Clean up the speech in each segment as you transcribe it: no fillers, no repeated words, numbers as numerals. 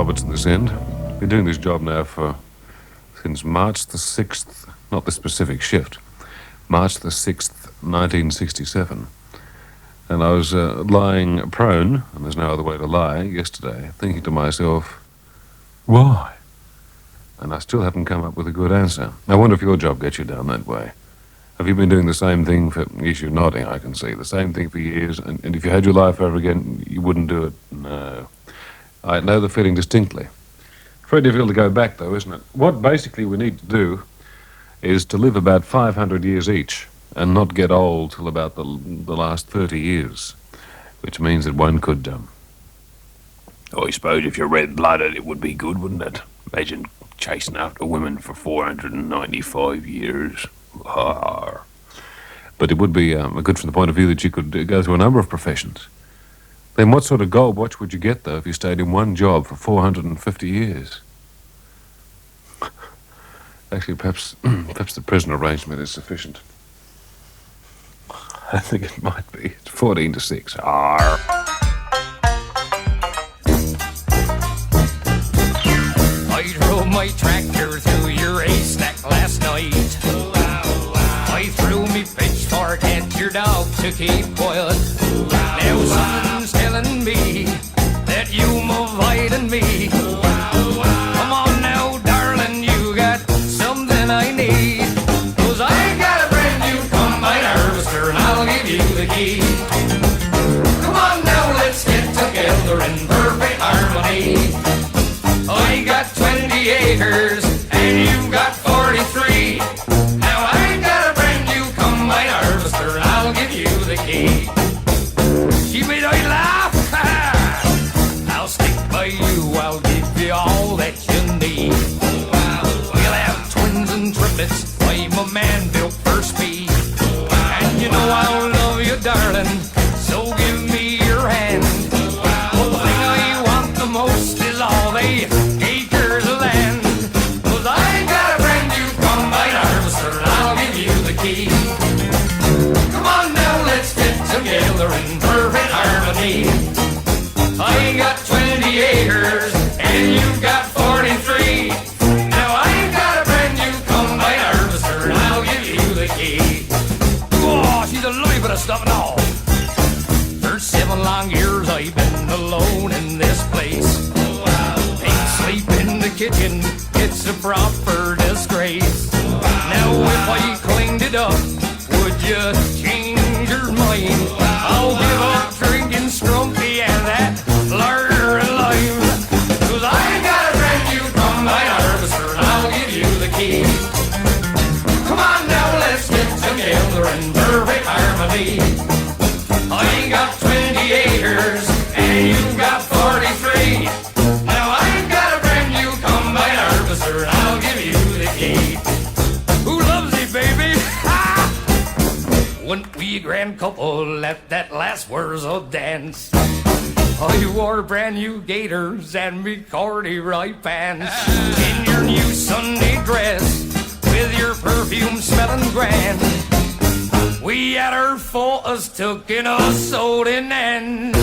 Robertson this end. Been doing this job now since March the 6th, not the specific shift, March the 6th, 1967. And I was lying prone, and there's no other way to lie, yesterday, thinking to myself, why? And I still haven't come up with a good answer. I wonder if your job gets you down that way. Have you been doing the same thing for, yes, you're nodding, I can see, the same thing for years, and if you had your life over again, you wouldn't do it? No. I know the feeling distinctly. Very difficult to go back, though, isn't it? What basically we need to do is to live about 500 years each and not get old till about the last 30 years, which means that one could, I suppose if you're red-blooded, it would be good, wouldn't it? Imagine chasing after women for 495 years. But it would be good from the point of view that you could go through a number of professions. Then what sort of gold watch would you get, though, if you stayed in one job for 450 years? Actually, perhaps the prison arrangement is sufficient. I think it might be. It's 14 to 6. Arr. I drove my tractor through your haystack last night. I threw me pitchfork at your dog to keep quiet. Now something's telling me that you're avoiding me. Come on now, darling, you got something I need. 'Cause I got a brand new combine harvester and I'll give you the key. Come on now, let's get together in perfect harmony. I got 20 acres and you've got 43. Now I got a brand new combine harvester and I'll give you the key. She made I laugh. I'll stick by you, I'll give you all that you need. We'll have twins and triplets, I'm a man built for speed. And you know I'll love you, darling, so give me your hand. The thing I want the most is all the acres of land. 'Cause I got a brand new combine harvester and I'll give you the key. Come on now, let's get together in perfect harmony. I got 20 acres and you've got 43. Now I got a brand new combine harvester and I'll give you the key. Oh, she's a lovely bit of stuff and all. For 7 long years I've been alone in this place. Ain't sleep in the kitchen, it's a proper disgrace. Now if I cleaned it up, would you change your mind? I'll give up drinking scrumpy and that larder and lime. 'Cause I got a brand new combine harvester and I'll give you the key. Come on now, let's get together in perfect harmony. I got 20 acres and you've got 43. Now I got a brand new combine harvester and I'll give you the key. Who loves it, baby? Ha! Wouldn't we a grand couple at that last Wurzel dance? I wore brand new gaiters and me corduroy pants. In your new Sunday dress with your perfume smelling grand. We had our photos took in a sold in end.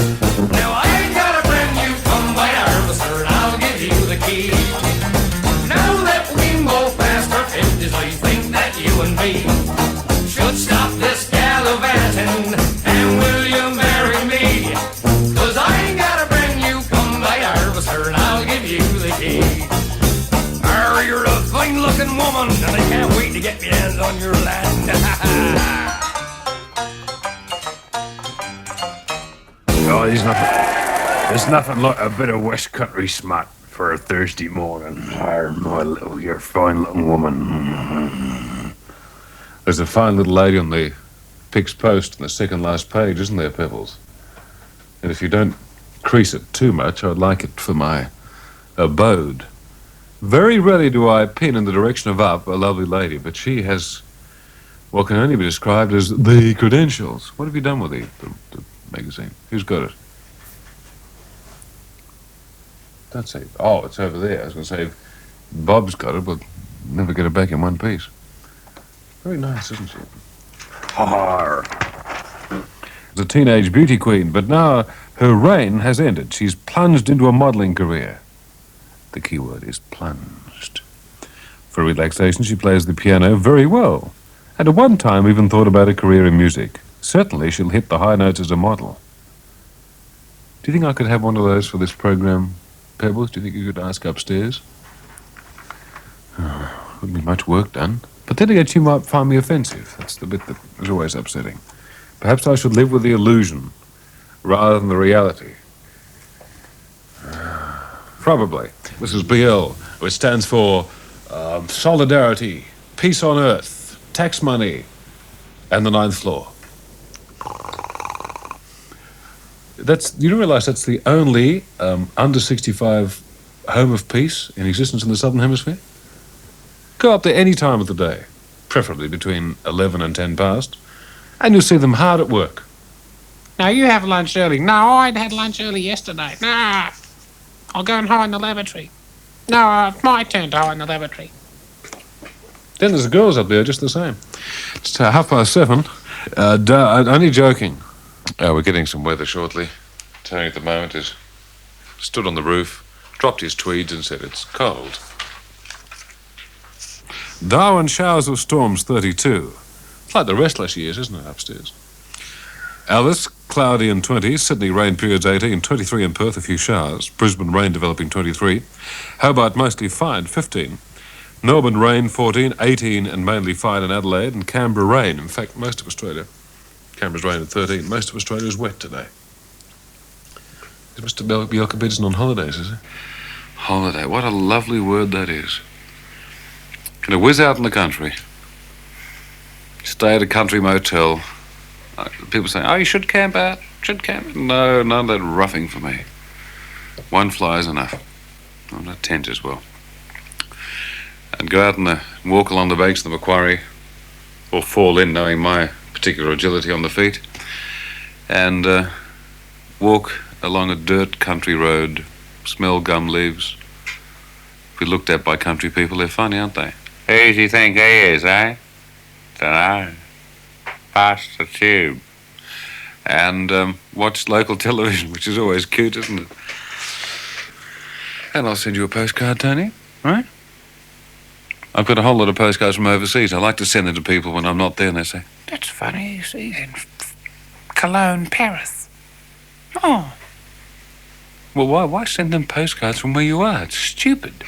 Now I got a brand new combine harvester and I'll give you the key. Now that we both past our 50s, I think that you and me should stop this gallivanting and will you marry me? 'Cause I got a brand new combine harvester and I'll give you the key. You're a fine looking woman and I can't wait to get my hands on your land. Oh, there's nothing like a bit of West Country smut for a Thursday morning. You're a fine looking woman. There's a fine little lady on the Pic's Post on the second last page, isn't there, Pebbles? And if you don't crease it too much, I'd like it for my abode. Very rarely do I pin in the direction of up a lovely lady, but she has what can only be described as the credentials. What have you done with the magazine? Who's got it? Don't say, oh, it's over there. I was going to say, if Bob's got it, we'll never get it back in one piece. Very nice, isn't she? Har. The teenage beauty queen, but now her reign has ended. She's plunged into a modelling career. The key word is plunged. For relaxation, she plays the piano very well, and at one time even thought about a career in music. Certainly she'll hit the high notes as a model. Do you think I could have one of those for this program, Pebbles? Do you think you could ask upstairs? Wouldn't be much work done. But then again, she might find me offensive. That's the bit that is always upsetting. Perhaps I should live with the illusion rather than the reality. Probably. This is BL, which stands for Solidarity, Peace on Earth, Tax Money, and the Ninth Floor. You don't realise that's the only under 65 home of peace in existence in the Southern Hemisphere? Go up there any time of the day, preferably between 11 and 10 past, and you'll see them hard at work. Now you have lunch early. No, I'd had lunch early yesterday. Nah, I'll go and hide in the lavatory. No, it's my turn to hide in the lavatory. Then there's the girls up there just the same. It's 7:30. Only joking. We're getting some weather shortly. Tony at the moment is stood on the roof, dropped his tweeds and said it's cold. Darwin showers or storms 32. It's like the restless years, isn't it, upstairs? Alice, cloudy and 20. Sydney, rain periods 18. 23 in Perth, a few showers. Brisbane, rain developing 23. Hobart, mostly fine, 15. Melbourne, rain 14. 18 and mainly fine in Adelaide. And Canberra, rain. In fact, most of Australia. Canberra's rain at 13. Most of Australia is wet today. Is Mr. Bjelke-Bidsen on holidays, is he? Holiday, what a lovely word that is. Gonna whiz out in the country. Stay at a country motel. People say, oh, you should camp out. Should camp. No, none of that roughing for me. One fly is enough. On a tent as well. And go out and walk along the banks of the Macquarie, or fall in, knowing my particular agility on the feet, and walk along a dirt country road, smell gum leaves. Be looked at by country people. They're funny, aren't they? Who do you think he is, eh? Dunno. Pass the tube. And watch local television, which is always cute, isn't it? And I'll send you a postcard, Tony, right? I've got a whole lot of postcards from overseas. I like to send them to people when I'm not there, and they say, That's funny, he's in Cologne, Paris. Oh. well, why send them postcards from where you are? It's stupid.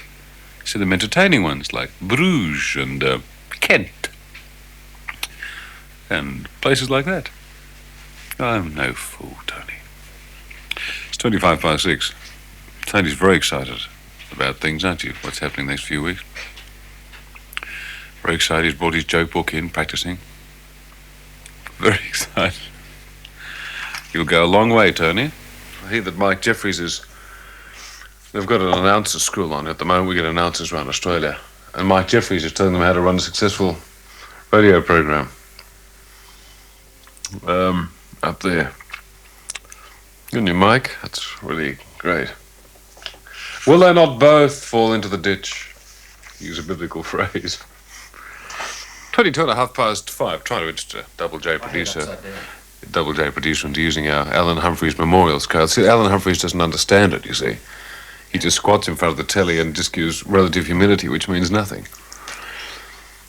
Send them entertaining ones like Bruges and Kent and places like that. I'm no fool, Tony. It's 6:25. Tony's very excited about things, aren't you? What's happening next few weeks? Very excited. He's brought his joke book in, practicing. Very excited. You'll go a long way, Tony. I hear that Mike Jeffries is... They've got an announcer school on at the moment. We get announcers around Australia. And Mike Jeffries is telling them how to run a successful radio program. Up there. Good you, Mike. That's really great. Will they not both fall into the ditch? Use a biblical phrase. 5:22, trying to reach a Double J producer. Double J producer into using our Alan Humphreys memorials card. See, Alan Humphreys doesn't understand it, you see. He just squats in front of the telly and just gives relative humidity, which means nothing.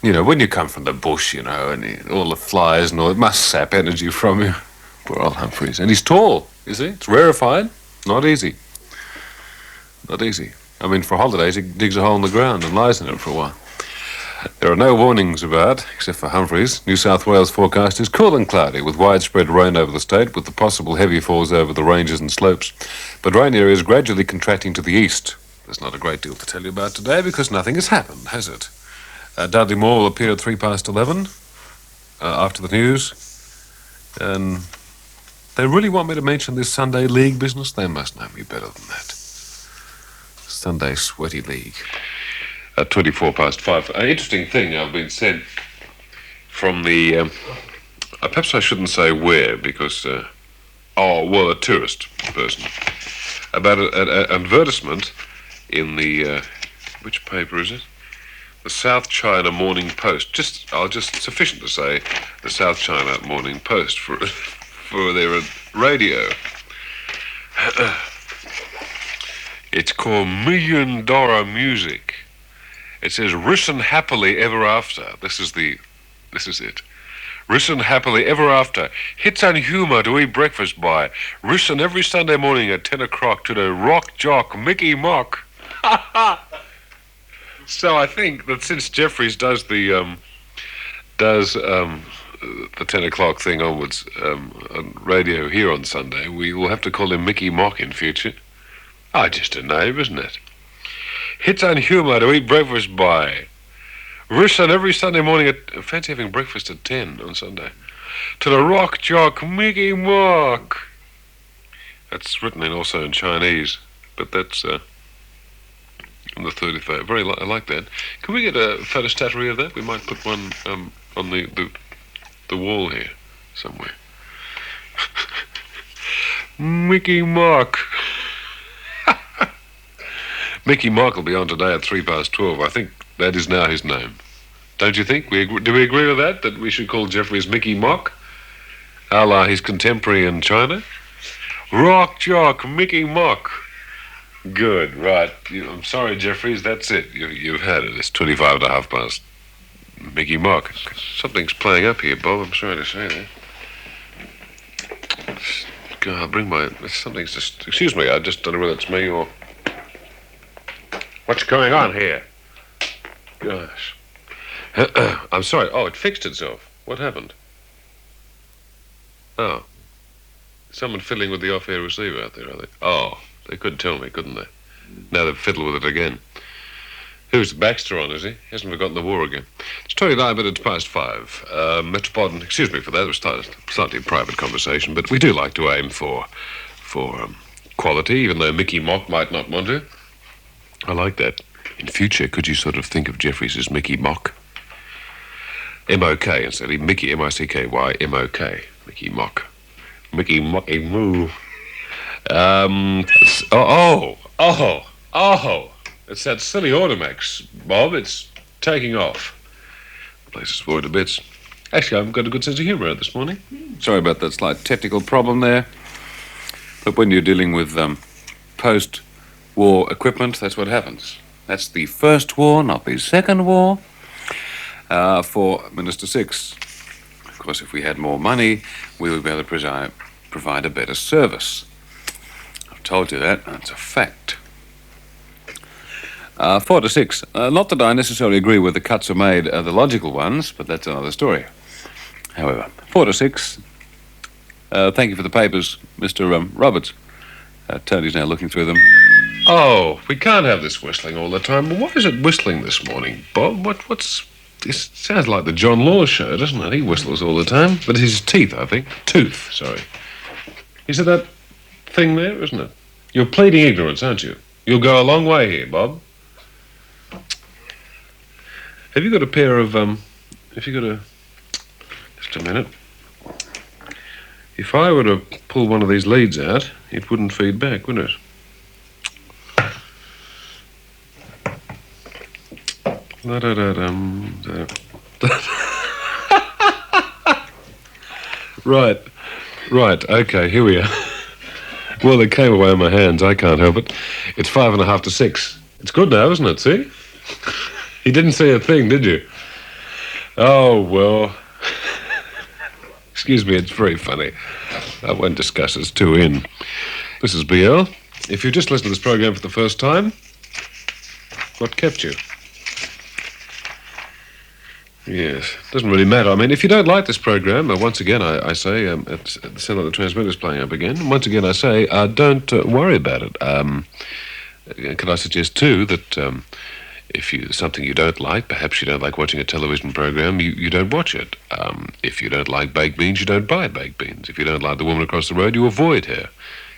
You know, when you come from the bush, you know, and all the flies and all, it must sap energy from you. Poor old Humphreys. And he's tall, you see. It's rarefied. Not easy. Not easy. I mean, for holidays, he digs a hole in the ground and lies in it for a while. There are no warnings about, except for Humphreys. New South Wales forecast is cool and cloudy, with widespread rain over the state, with the possible heavy falls over the ranges and slopes. But rain areas gradually contracting to the east. There's not a great deal to tell you about today because nothing has happened, has it? Dudley Moore will appear at 11:03 after the news. And they really want me to mention this Sunday League business? They must know me better than that. Sunday Sweaty League. 5:24. An interesting thing I've been sent from the... perhaps I shouldn't say where, because... a tourist person. About an advertisement in the... which paper is it? The South China Morning Post. Sufficient to say the South China Morning Post for their radio. It's called $1 Million Music. It says, "Risen happily ever after." This is it. Risen happily ever after. Hits and humour to eat breakfast by. Risen every Sunday morning at 10 o'clock to the rock jock Mickey Mock. So I think that since Jeffries does the 10 o'clock thing onwards on radio here on Sunday, we will have to call him Mickey Mock in future. Just a name, isn't it? Hits and humour to eat breakfast by. Risen every Sunday morning at... Fancy having breakfast at 10 on Sunday. To the rock jock Mickey Mock. That's written also in Chinese, but that's on the 33rd. I like that. Can we get a photostattery of that? We might put one on the wall here somewhere. Mickey Mock. Mickey Mock will be on today at 12:03. I think that is now his name. Don't you think? Do we agree with that? That we should call Jeffries Mickey Mock? A la his contemporary in China? Rock jock Mickey Mock. Good, right. I'm sorry, Jeffries, that's it. You've had it. It's 5:25. Mickey Mock. Something's playing up here, Bob. I'm sorry to say that. God, I'll bring something's just... Excuse me, I just don't know whether it's me or... What's going on here? Gosh. I'm sorry. Oh, it fixed itself. What happened? Oh. Someone fiddling with the off-air receiver out there, are they? Oh, they could tell me, couldn't they? Now they've fiddled with it again. Who's Baxter on, is he? Hasn't forgotten the war again. It's 29 minutes past 5. Metropolitan, excuse me for that. It was slightly a private conversation, but we do like to aim for quality, even though Mickey Mock might not want to. I like that. In future, could you sort of think of Jeffries as Mickey Mock? M-O-K instead of Mickey, M-I-C-K-Y, M-O-K. Mickey Mock. Mickey Mocky Moo. It's that silly Automax, Bob. It's taking off. The place is falling to bits. Actually, I've got a good sense of humour this morning. Sorry about that slight technical problem there. But when you're dealing with post-war equipment, that's what happens. That's the first war, not the second war, for Minister Six. Of course, if we had more money, we would be able to provide a better service. I've told you that. That's a fact. 4 to 6. Not that I necessarily agree with the cuts are made, the logical ones, but that's another story. However, 4 to 6. Thank you for the papers, Mr. Roberts. Tony's now looking through them. Oh, we can't have this whistling all the time. But why is it whistling this morning, Bob? What's... This sounds like the John Law show, doesn't it? He whistles all the time. But his teeth, I think. Tooth, sorry. Is it that thing there, isn't it? You're pleading ignorance, aren't you? You'll go a long way here, Bob. Have you got a pair of, Just a minute. If I were to pull one of these leads out, it wouldn't feed back, would it? Right, okay, here we are. Well, it came away in my hands, I can't help it. It's 5:30 to 6. It's good now, isn't it, see? You didn't see a thing, did you? Oh, well. Excuse me, it's very funny. I won't discuss it's too in. This is BL. If you've just listened to this program for the first time, what kept you? Yes, doesn't really matter. I mean, if you don't like this program, once again, I say, it sounds like the transmitter's playing up again. Once again, I say, don't worry about it. Can I suggest, too, that if something you don't like, perhaps you don't like watching a television program, you don't watch it. If you don't like baked beans, you don't buy baked beans. If you don't like the woman across the road, you avoid her.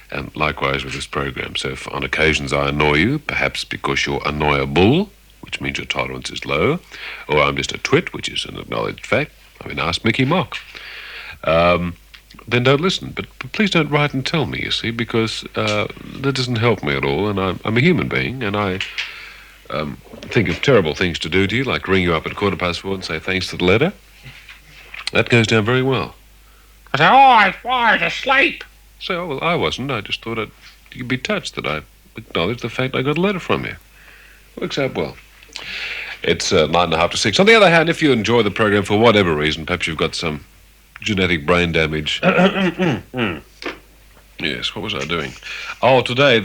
And likewise with this program. So if on occasions I annoy you, perhaps because you're annoyable, which means your tolerance is low, or I'm just a twit, which is an acknowledged fact. I mean, ask Mickey Mock. Then don't listen. But please don't write and tell me, you see, because that doesn't help me at all, and I'm a human being, and I think of terrible things to do to you, like ring you up at 4:15 and say thanks for the letter. That goes down very well. I said, I was asleep. So, well, I wasn't. I just thought you'd be touched that I acknowledge the fact I got a letter from you. Works out well. It's 9:30 to 6. On the other hand, if you enjoy the program for whatever reason, perhaps you've got some genetic brain damage. Yes, what was I doing? Oh, today,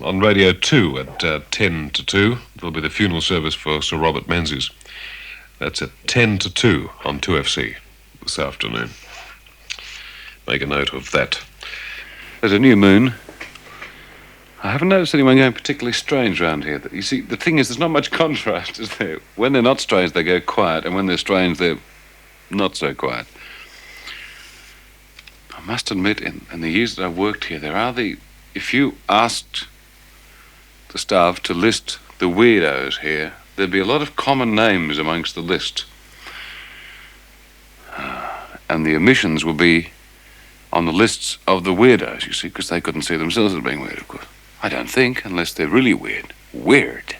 on Radio 2 at 10 to 2, there'll be the funeral service for Sir Robert Menzies. That's at 10 to 2 on 2FC this afternoon. Make a note of that. There's a new moon. I haven't noticed anyone going particularly strange around here. You see, the thing is, there's not much contrast, is there? When they're not strange, they go quiet, and when they're strange, they're not so quiet. I must admit, in the years that I've worked here, if you asked the staff to list the weirdos here, there'd be a lot of common names amongst the list. And the omissions would be on the lists of the weirdos, you see, because they couldn't see themselves as being weird, of course. I don't think, unless they're really weird. Weird.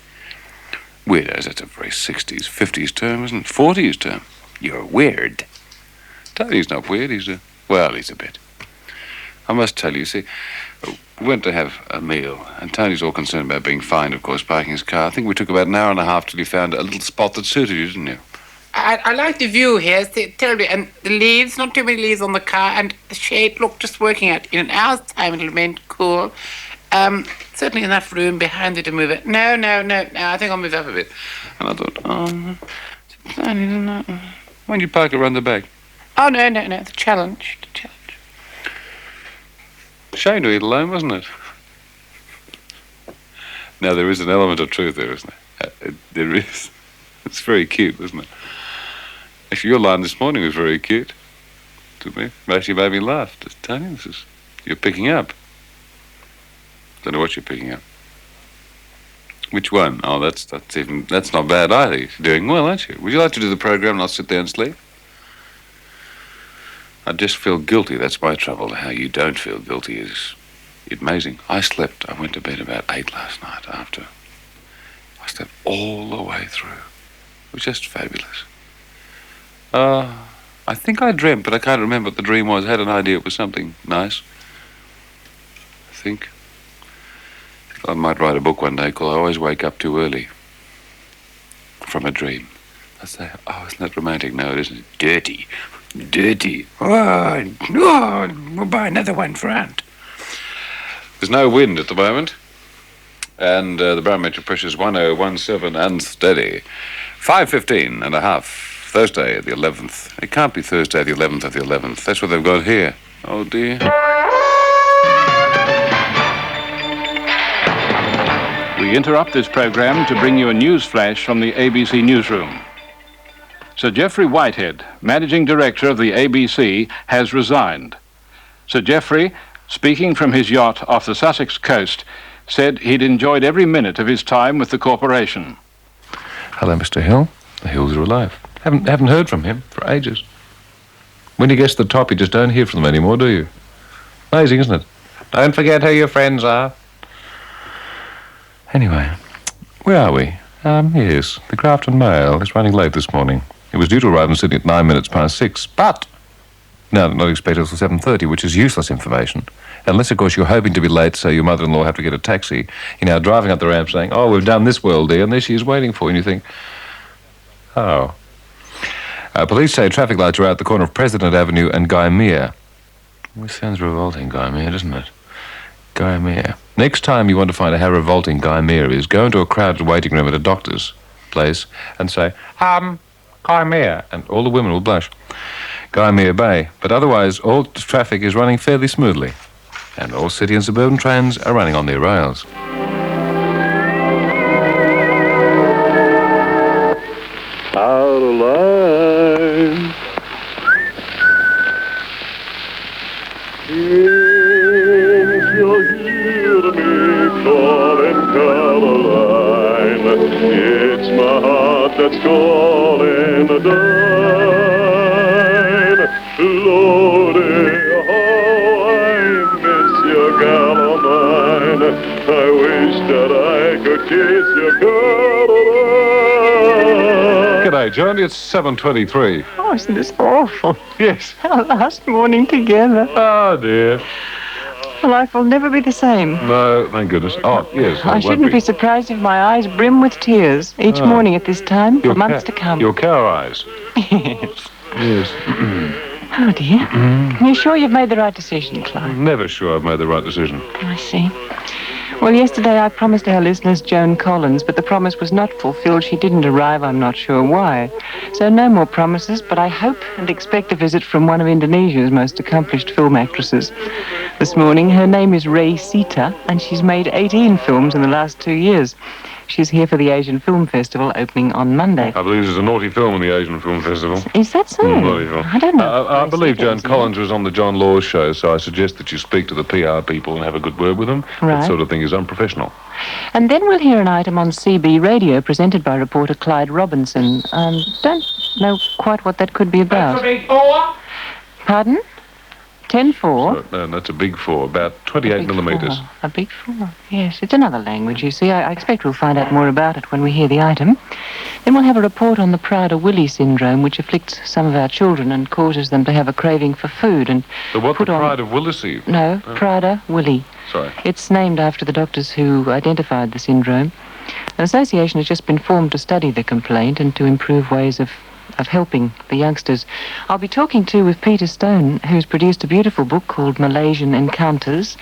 Weirdos, that's a very 60s, 50s term, isn't it? 40s term. You're weird. Tony's not weird, he's a bit. I must tell you, see, we went to have a meal, and Tony's all concerned about being fined, of course, parking his car. I think we took about an hour and a half till he found a little spot that suited you, didn't you? I like the view here, it's terribly, and the leaves, not too many leaves on the car, and the shade, look, just working out. In an hour's time it'll remain cool. Certainly enough room behind you to move it. No, I think I'll move up a bit. And I thought, why don't you park it around the back? Oh, no, the challenge. Shame to eat alone, wasn't it? Now, there is an element of truth there, isn't there? There is. It's very cute, isn't it? Actually, your line this morning was very cute to me. Actually made me laugh. Just Tony, you're picking up. Don't know what you're picking up. Which one? Oh, that's not bad either. You're doing well, aren't you? Would you like to do the program and I'll sit there and sleep? I just feel guilty. That's my trouble. How you don't feel guilty is amazing. I went to bed about 8 last night after. I slept all the way through. It was just fabulous. I think I dreamt, but I can't remember what the dream was. I had an idea it was something nice. I think I might write a book one day called I Always Wake Up Too Early from a Dream. I say, oh, isn't that romantic? No, it isn't. Dirty. Oh, we'll buy another one for Aunt. There's no wind at the moment. And the barometric pressure is 1017 and steady. 5:15 and a half. Thursday the 11th. It can't be Thursday the 11th of the 11th. That's what they've got here. Oh, dear. We interrupt this program to bring you a news flash from the ABC newsroom. Sir Geoffrey Whitehead, managing director of the ABC, has resigned. Sir Geoffrey, speaking from his yacht off the Sussex coast, said he'd enjoyed every minute of his time with the corporation. Hello, Mr. Hill. The Hills are alive. Haven't heard from him for ages. When he gets to the top, you just don't hear from them anymore, do you? Amazing, isn't it? Don't forget who your friends are. Anyway, where are we? Yes, the Grafton Mail is running late this morning. It was due to arrive in Sydney at 6:09, but now not expected until 7:30, which is useless information. Unless, of course, you're hoping to be late, so your mother-in-law have to get a taxi. You're now driving up the ramp saying, oh, we've done this well, dear, and there she is waiting for you, and you think, oh. Police say traffic lights are out at the corner of President Avenue and Guy Mere. This sounds revolting, Guy Mere, doesn't it? Guy Mere. Next time you want to find out how revolting Guy Mere is, go into a crowded waiting room at a doctor's place and say, Guy Mere, and all the women will blush. Guy Mere Bay. But otherwise, all traffic is running fairly smoothly. And all city and suburban trains are running on their rails. Out of line. If you're here to me, calling Caroline, it's my heart that's calling a dime. Lordy, how I miss your gal of mine. I wish that I could kiss your Caroline. G'day, John. It's 7:23. Oh, isn't this awful? Yes. Our last morning together. Oh, dear. Well, life will never be the same. No, thank goodness. Oh, yes. I shouldn't be surprised if my eyes brim with tears each morning at this time for months to come. Your cow eyes. Yes. Yes. Oh, dear. You're sure you've made the right decision, Clive? Never sure I've made the right decision. I see. Well, yesterday I promised our listeners Joan Collins, but the promise was not fulfilled. She didn't arrive, I'm not sure why. So no more promises, but I hope and expect a visit from one of Indonesia's most accomplished film actresses. This morning, her name is Ray Sita, and she's made 18 films in the last 2 years. She's here for the Asian Film Festival opening on Monday. I believe there's a naughty film in the Asian Film Festival. Is that so? Naughty film. I don't know. I believe Joan Collins was on the John Laws show, so I suggest that you speak to the PR people and have a good word with them. Right. That sort of thing is unprofessional. And then we'll hear an item on CB Radio presented by reporter Clive Robertson. Don't know quite what that could be about. Pardon? 10-4? No, that's a big 4, about 28 millimetres. A big 4, yes. It's another language, you see. I expect we'll find out more about it when we hear the item. Then we'll have a report on the Prader-Willi syndrome, which afflicts some of our children and causes them to have a craving for food and The what? The Prader-Willi? No, Prader-Willi. Sorry. It's named after the doctors who identified the syndrome. An association has just been formed to study the complaint and to improve ways of helping the youngsters. I'll be talking with Peter Stone, who's produced a beautiful book called Malaysian Encounters.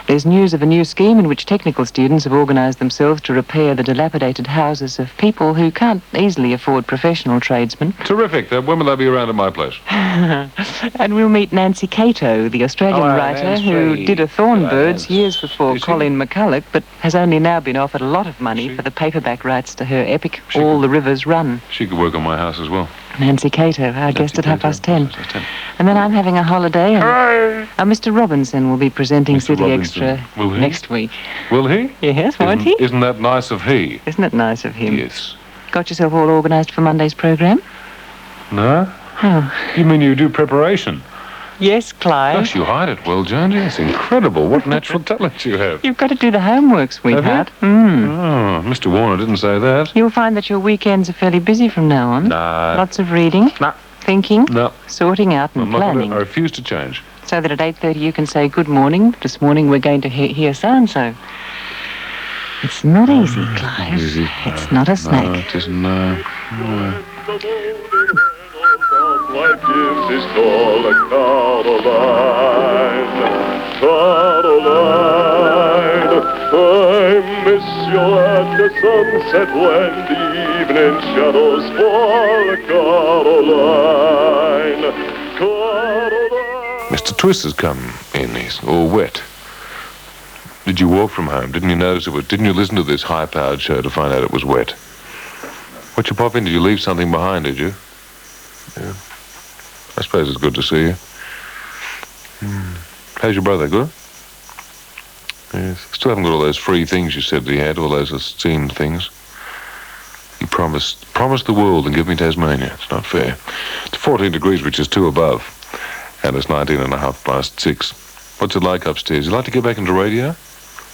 There's news of a new scheme in which technical students have organised themselves to repair the dilapidated houses of people who can't easily afford professional tradesmen. Terrific. When will they be around at my place? And we'll meet Nancy Cato, the Australian writer Nancy. who did A Thornbirds years before Is she? Colin McCulloch, but has only now been offered a lot of money for the paperback rights to her epic All the Rivers Run. She could work on my house as well. Nancy Cato, our guest at Cato, 10:30. And then I'm having a holiday. And Mr. Robinson will be presenting Mr. City Robinson. Extra Will he? next week. Will he? Yes, won't he? Isn't that nice of he? Isn't it nice of him? Yes. Got yourself all organised for Monday's programme? No? Oh. You mean you do preparation? Yes, Clive. Gosh, you hide it well, Jonesy. It's incredible what natural talent you have. You've got to do the homework, sweetheart. Oh, Mr. Warner didn't say that. You'll find that your weekends are fairly busy from now on. No. Lots of reading, thinking, sorting out and planning. I refuse to change. So that at 8:30 you can say, good morning, this morning we're going to hear so-and-so. It's not easy, Clive. Easy. It's not a snack. No, it isn't, no. Life gives his call a Caroline, Caroline. I miss you at the sunset when the evening shadows fall, Caroline, Caroline. Mr. Twist has come in. He's all wet. Did you walk from home? Didn't you notice it was? Didn't you listen to this high-powered show to find out it was wet? What you pop in? Did you leave something behind? Did you? Yeah. I suppose it's good to see you. How's your brother? Good? Yes. Still haven't got all those free things you said he had, all those esteemed things. He promised the world and give me Tasmania. It's not fair. It's 14 degrees, which is 2 above. And it's 6:19. What's it like upstairs? You like to get back into radio?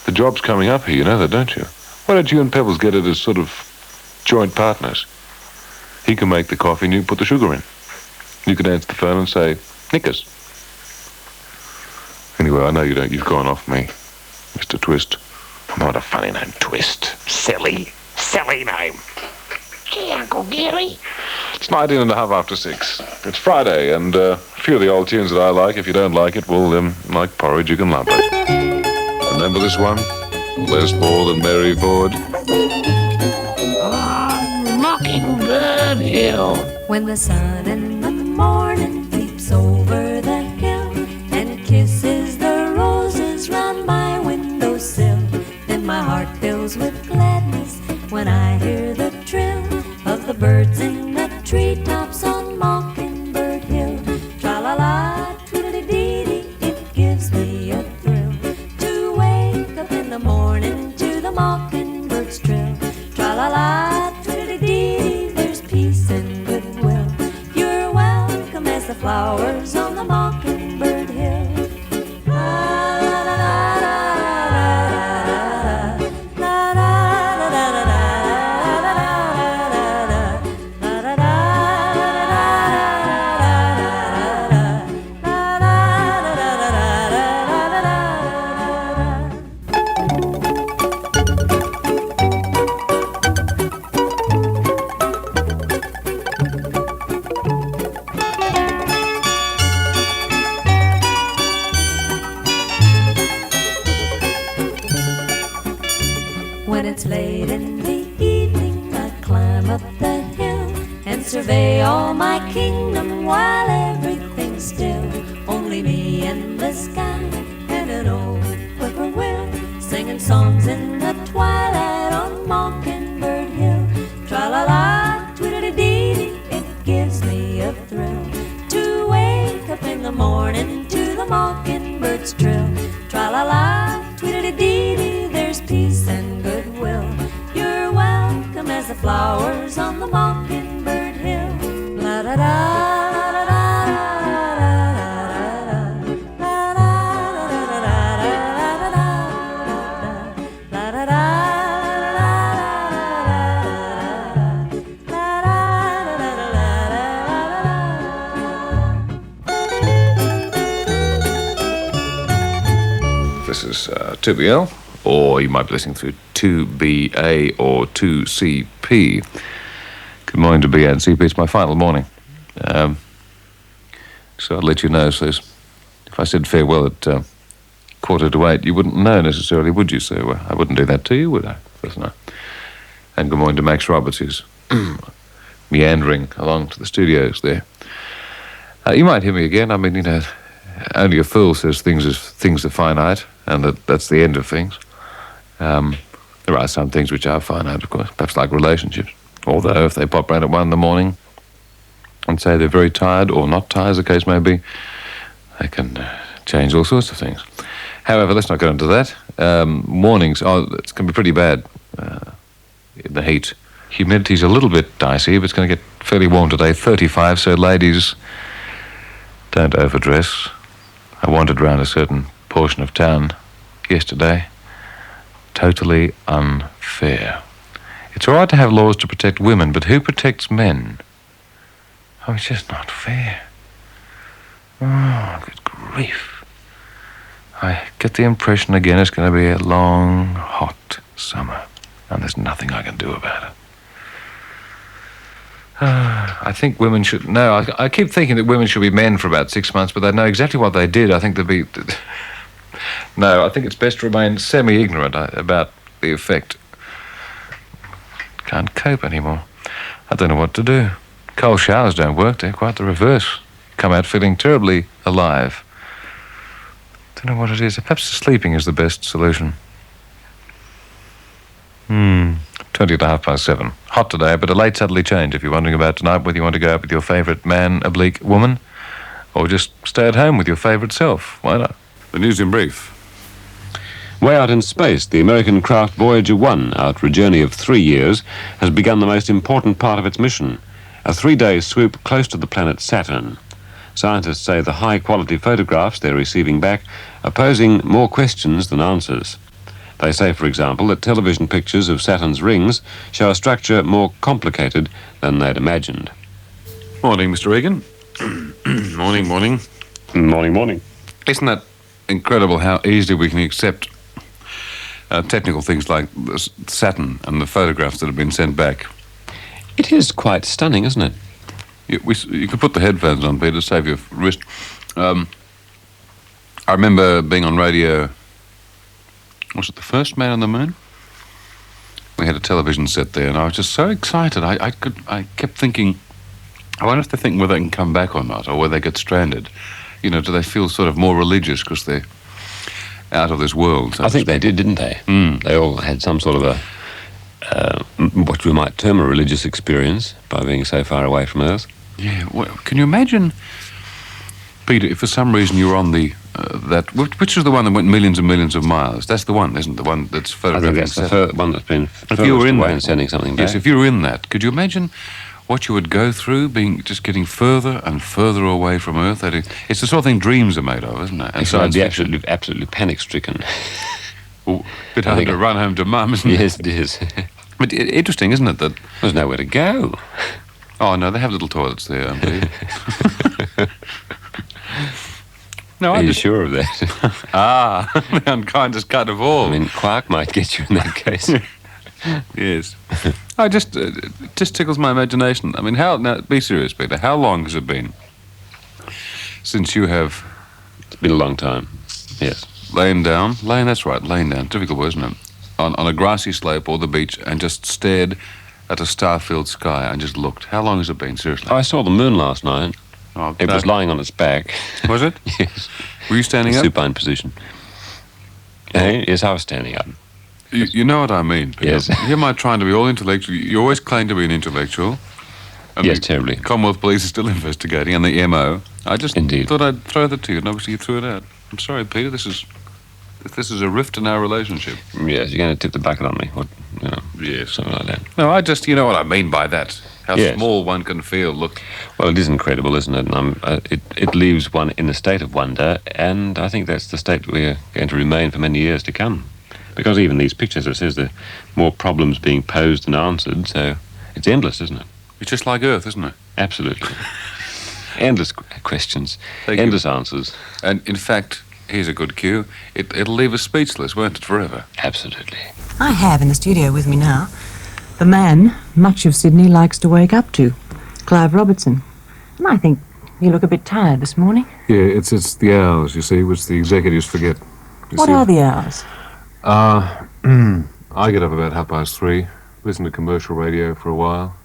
The job's coming up here, you know that, don't you? Why don't you and Pebbles get it as sort of joint partners? He can make the coffee and you put the sugar in. You can answer the phone and say, Knickers. Anyway, I know you don't. You've gone off me, Mr. Twist. I'm not a funny name, Twist. Silly name. Gee, Uncle Gary. It's 6:19. It's Friday, and a few of the old tunes that I like. If you don't like it, well, like porridge, you can lump it. Remember this one? Les Paul and Mary Ford. On Mockingbird Hill. When the sun in the morning peeps over the hill and kisses the roses round my windowsill, then my heart fills with gladness when I hear the trill of the birds in the treetops on Mockingbird Hill. Tra-la-la, tweedledee-dee, it gives me a thrill to wake up in the morning to the mockingbird's trill. Tra-la-la, tweedledee-dee, there's peace and goodwill. You're welcome as the flowers on the Mockingbird Hill. When it's late in the evening, I climb up the hill and survey all my kingdom while everything's still. Only me and the sky and an old whippoorwill singing songs in the twilight on Mockingbird Hill. Tra-la-la, tweedledee, it gives me a thrill to wake up in the morning to the mockingbird's trill. Tra-la-la, tweedledee, there's peace and goodwill. You're welcome as the flowers on the Mockingbird Hill. La-da-da. This is 2BL, or you might be listening through 2BA or 2CP. Good morning to BA and CP. It's my final morning. So I'll let you know. So if I said farewell at 7:45, you wouldn't know necessarily, would you? So I wouldn't do that to you, would I? No. And good morning to Max Roberts, who's meandering along to the studios there. You might hear me again. I mean, you know, only a fool says things are finite, and that's the end of things. There are some things which are finite, of course, perhaps like relationships. Although if they pop round at 1 a.m. and say they're very tired, or not tired, as the case may be, they can change all sorts of things. However, let's not go into that. Mornings, it's going to be pretty bad in the heat. Humidity's a little bit dicey, but it's going to get fairly warm today, 35, so ladies, don't overdress. I wandered around a certain portion of town yesterday. Totally unfair. It's all right to have laws to protect women, but who protects men? Oh, it's just not fair. Oh, good grief. I get the impression again it's going to be a long, hot summer, and there's nothing I can do about it. I think women should... No, I keep thinking that women should be men for about 6 months, but they know exactly what they did. I think they'd be... No, I think it's best to remain semi-ignorant about the effect. Can't cope anymore. I don't know what to do. Cold showers don't work. They're quite the reverse. Come out feeling terribly alive. Don't know what it is. Perhaps sleeping is the best solution. 20 to 7:30. Hot today, but a late southerly change. If you're wondering about tonight, whether you want to go out with your favourite man/woman, or just stay at home with your favourite self. Why not? The news in brief. Way out in space, the American craft Voyager 1, out for a journey of 3 years, has begun the most important part of its mission, a 3-day swoop close to the planet Saturn. Scientists say the high-quality photographs they're receiving back are posing more questions than answers. They say, for example, that television pictures of Saturn's rings show a structure more complicated than they'd imagined. Morning, Mr. Regan. Morning. Morning. Isn't that incredible how easily we can accept technical things like Saturn and the photographs that have been sent back? It is quite stunning, isn't it? You could put the headphones on, Peter, to save your wrist. I remember being on radio... Was it the first Man on the Moon? We had a television set there, and I was just so excited. I kept thinking, I wonder if they're thinking whether they can come back or not, or whether they get stranded. You know, do they feel sort of more religious because they're out of this world? So I think they did, didn't they? They all had some sort of a, what we might term a religious experience by being so far away from Earth. Yeah, well, can you imagine, Peter, if for some reason you were on the, which is the one that went millions and millions of miles? That's the one, isn't it? The one that's photographing. I think that's the one that's been if you were in away that, and sending something back. Yes, if you were in that, could you imagine what you would go through, just getting further and further away from Earth? It's the sort of thing dreams are made of, isn't it? And so I'd be absolutely panic-stricken. Well, a bit hard to run home to mum, isn't it? Yes, it is. But interesting, isn't it, that... There's nowhere to go. Oh, no, they have little toilets there, I believe. No, Are you sure of that? The unkindest cut of all. I mean, Quark might get you in that case. Yes. It just tickles my imagination. I mean, now, be serious, Peter, how long has it been since you have... It's been a long time, yes. Laying down, that's right, laying down, difficult word, isn't it? on a grassy slope or the beach and just stared at a star-filled sky and just looked. How long has it been, seriously? I saw the moon last night. Oh, It was lying on its back. Was it? Yes. Were you standing up? Supine position. Yes, I was standing up. You know what I mean, Peter. Yes. Here am I trying to be all intellectual. You always claim to be an intellectual. And Yes, the terribly. Commonwealth Police is still investigating, and the MO. I just Indeed. thought I'd throw that to you, and obviously you threw it out. I'm sorry, Peter. This is a rift in our relationship. Yes, you're going to tip the bucket on me. Or, Yes. something like that. No, you know what I mean by that. How Yes. small one can feel. Look, Well, it is incredible, isn't it? And it leaves one in a state of wonder, and I think that's the state we're going to remain for many years to come. Because even these pictures, it says there are more problems being posed than answered, so it's endless, isn't it? it's just like Earth, isn't it? Absolutely. Endless questions, Thank you. endless answers. And in fact, here's a good cue. It'll leave us speechless, won't it, forever? Absolutely. I have in the studio with me now the man much of Sydney likes to wake up to, Clive Robertson. And I think you look a bit tired this morning. Yeah, it's the hours, you see, which the executives forget. What are the hours? I get up about 3:30, listen to commercial radio for a while,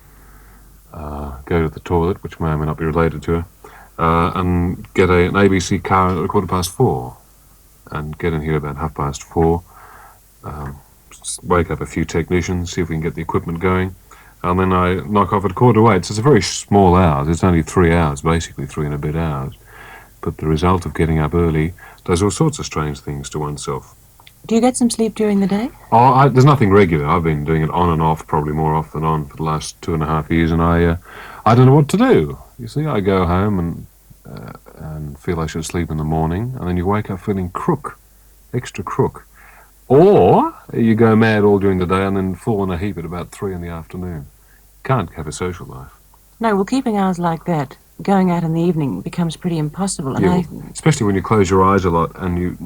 go to the toilet, which may or may not be related to her, and get an ABC car at 4:15, and get in here about 4:30, wake up a few technicians, see if we can get the equipment going, and then I knock off at 7:15. So it's a very small hours. It's only 3 hours, basically 3 and a bit hours. But the result of getting up early does all sorts of strange things to oneself. Do you get some sleep during the day? There's nothing regular. I've been doing it on and off, probably more off than on, for the last 2.5 years, and I don't know what to do. You see, I go home and feel I should sleep in the morning, and then you wake up feeling extra crook. Or you go mad all during the day and then fall in a heap at about 3 in the afternoon. Can't have a social life. No, well, keeping hours like that, going out in the evening becomes pretty impossible. And Yeah, especially when you close your eyes a lot and you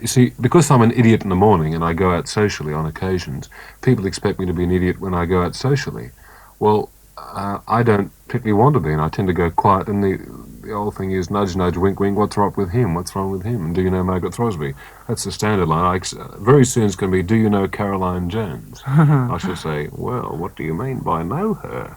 see, because I'm an idiot in the morning and I go out socially on occasions, people expect me to be an idiot when I go out socially. Well, I don't particularly want to be, and I tend to go quiet, and the old thing is nudge, nudge, wink, wink, what's wrong with him? What's wrong with him? And do you know Margaret Throsby? That's the standard line. Very soon it's going to be, do you know Caroline Jones? I shall say, well, what do you mean by know her?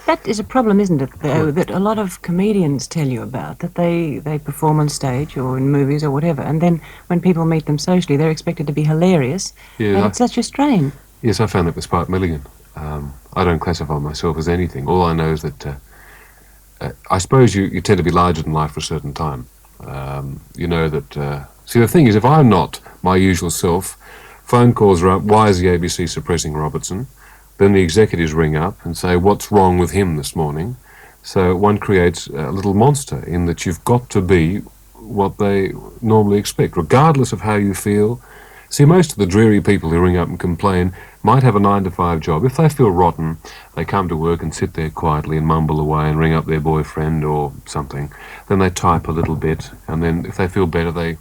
that is a problem, isn't it, though, that a lot of comedians tell you about, that they perform on stage or in movies or whatever, and then when people meet them socially, they're expected to be hilarious, and it's such a strain. Yes, I found that with Spark Milligan. I don't classify myself as anything. All I know is that I suppose you tend to be larger than life for a certain time. You know that... see, the thing is, if I'm not my usual self, phone calls are up, why is the ABC suppressing Robertson? Then the executives ring up and say, what's wrong with him this morning? So one creates a little monster in that you've got to be what they normally expect, regardless of how you feel. See, most of the dreary people who ring up and complain might have a 9-to-5 job. If they feel rotten, they come to work and sit there quietly and mumble away and ring up their boyfriend or something. Then they type a little bit, and then if they feel better, they,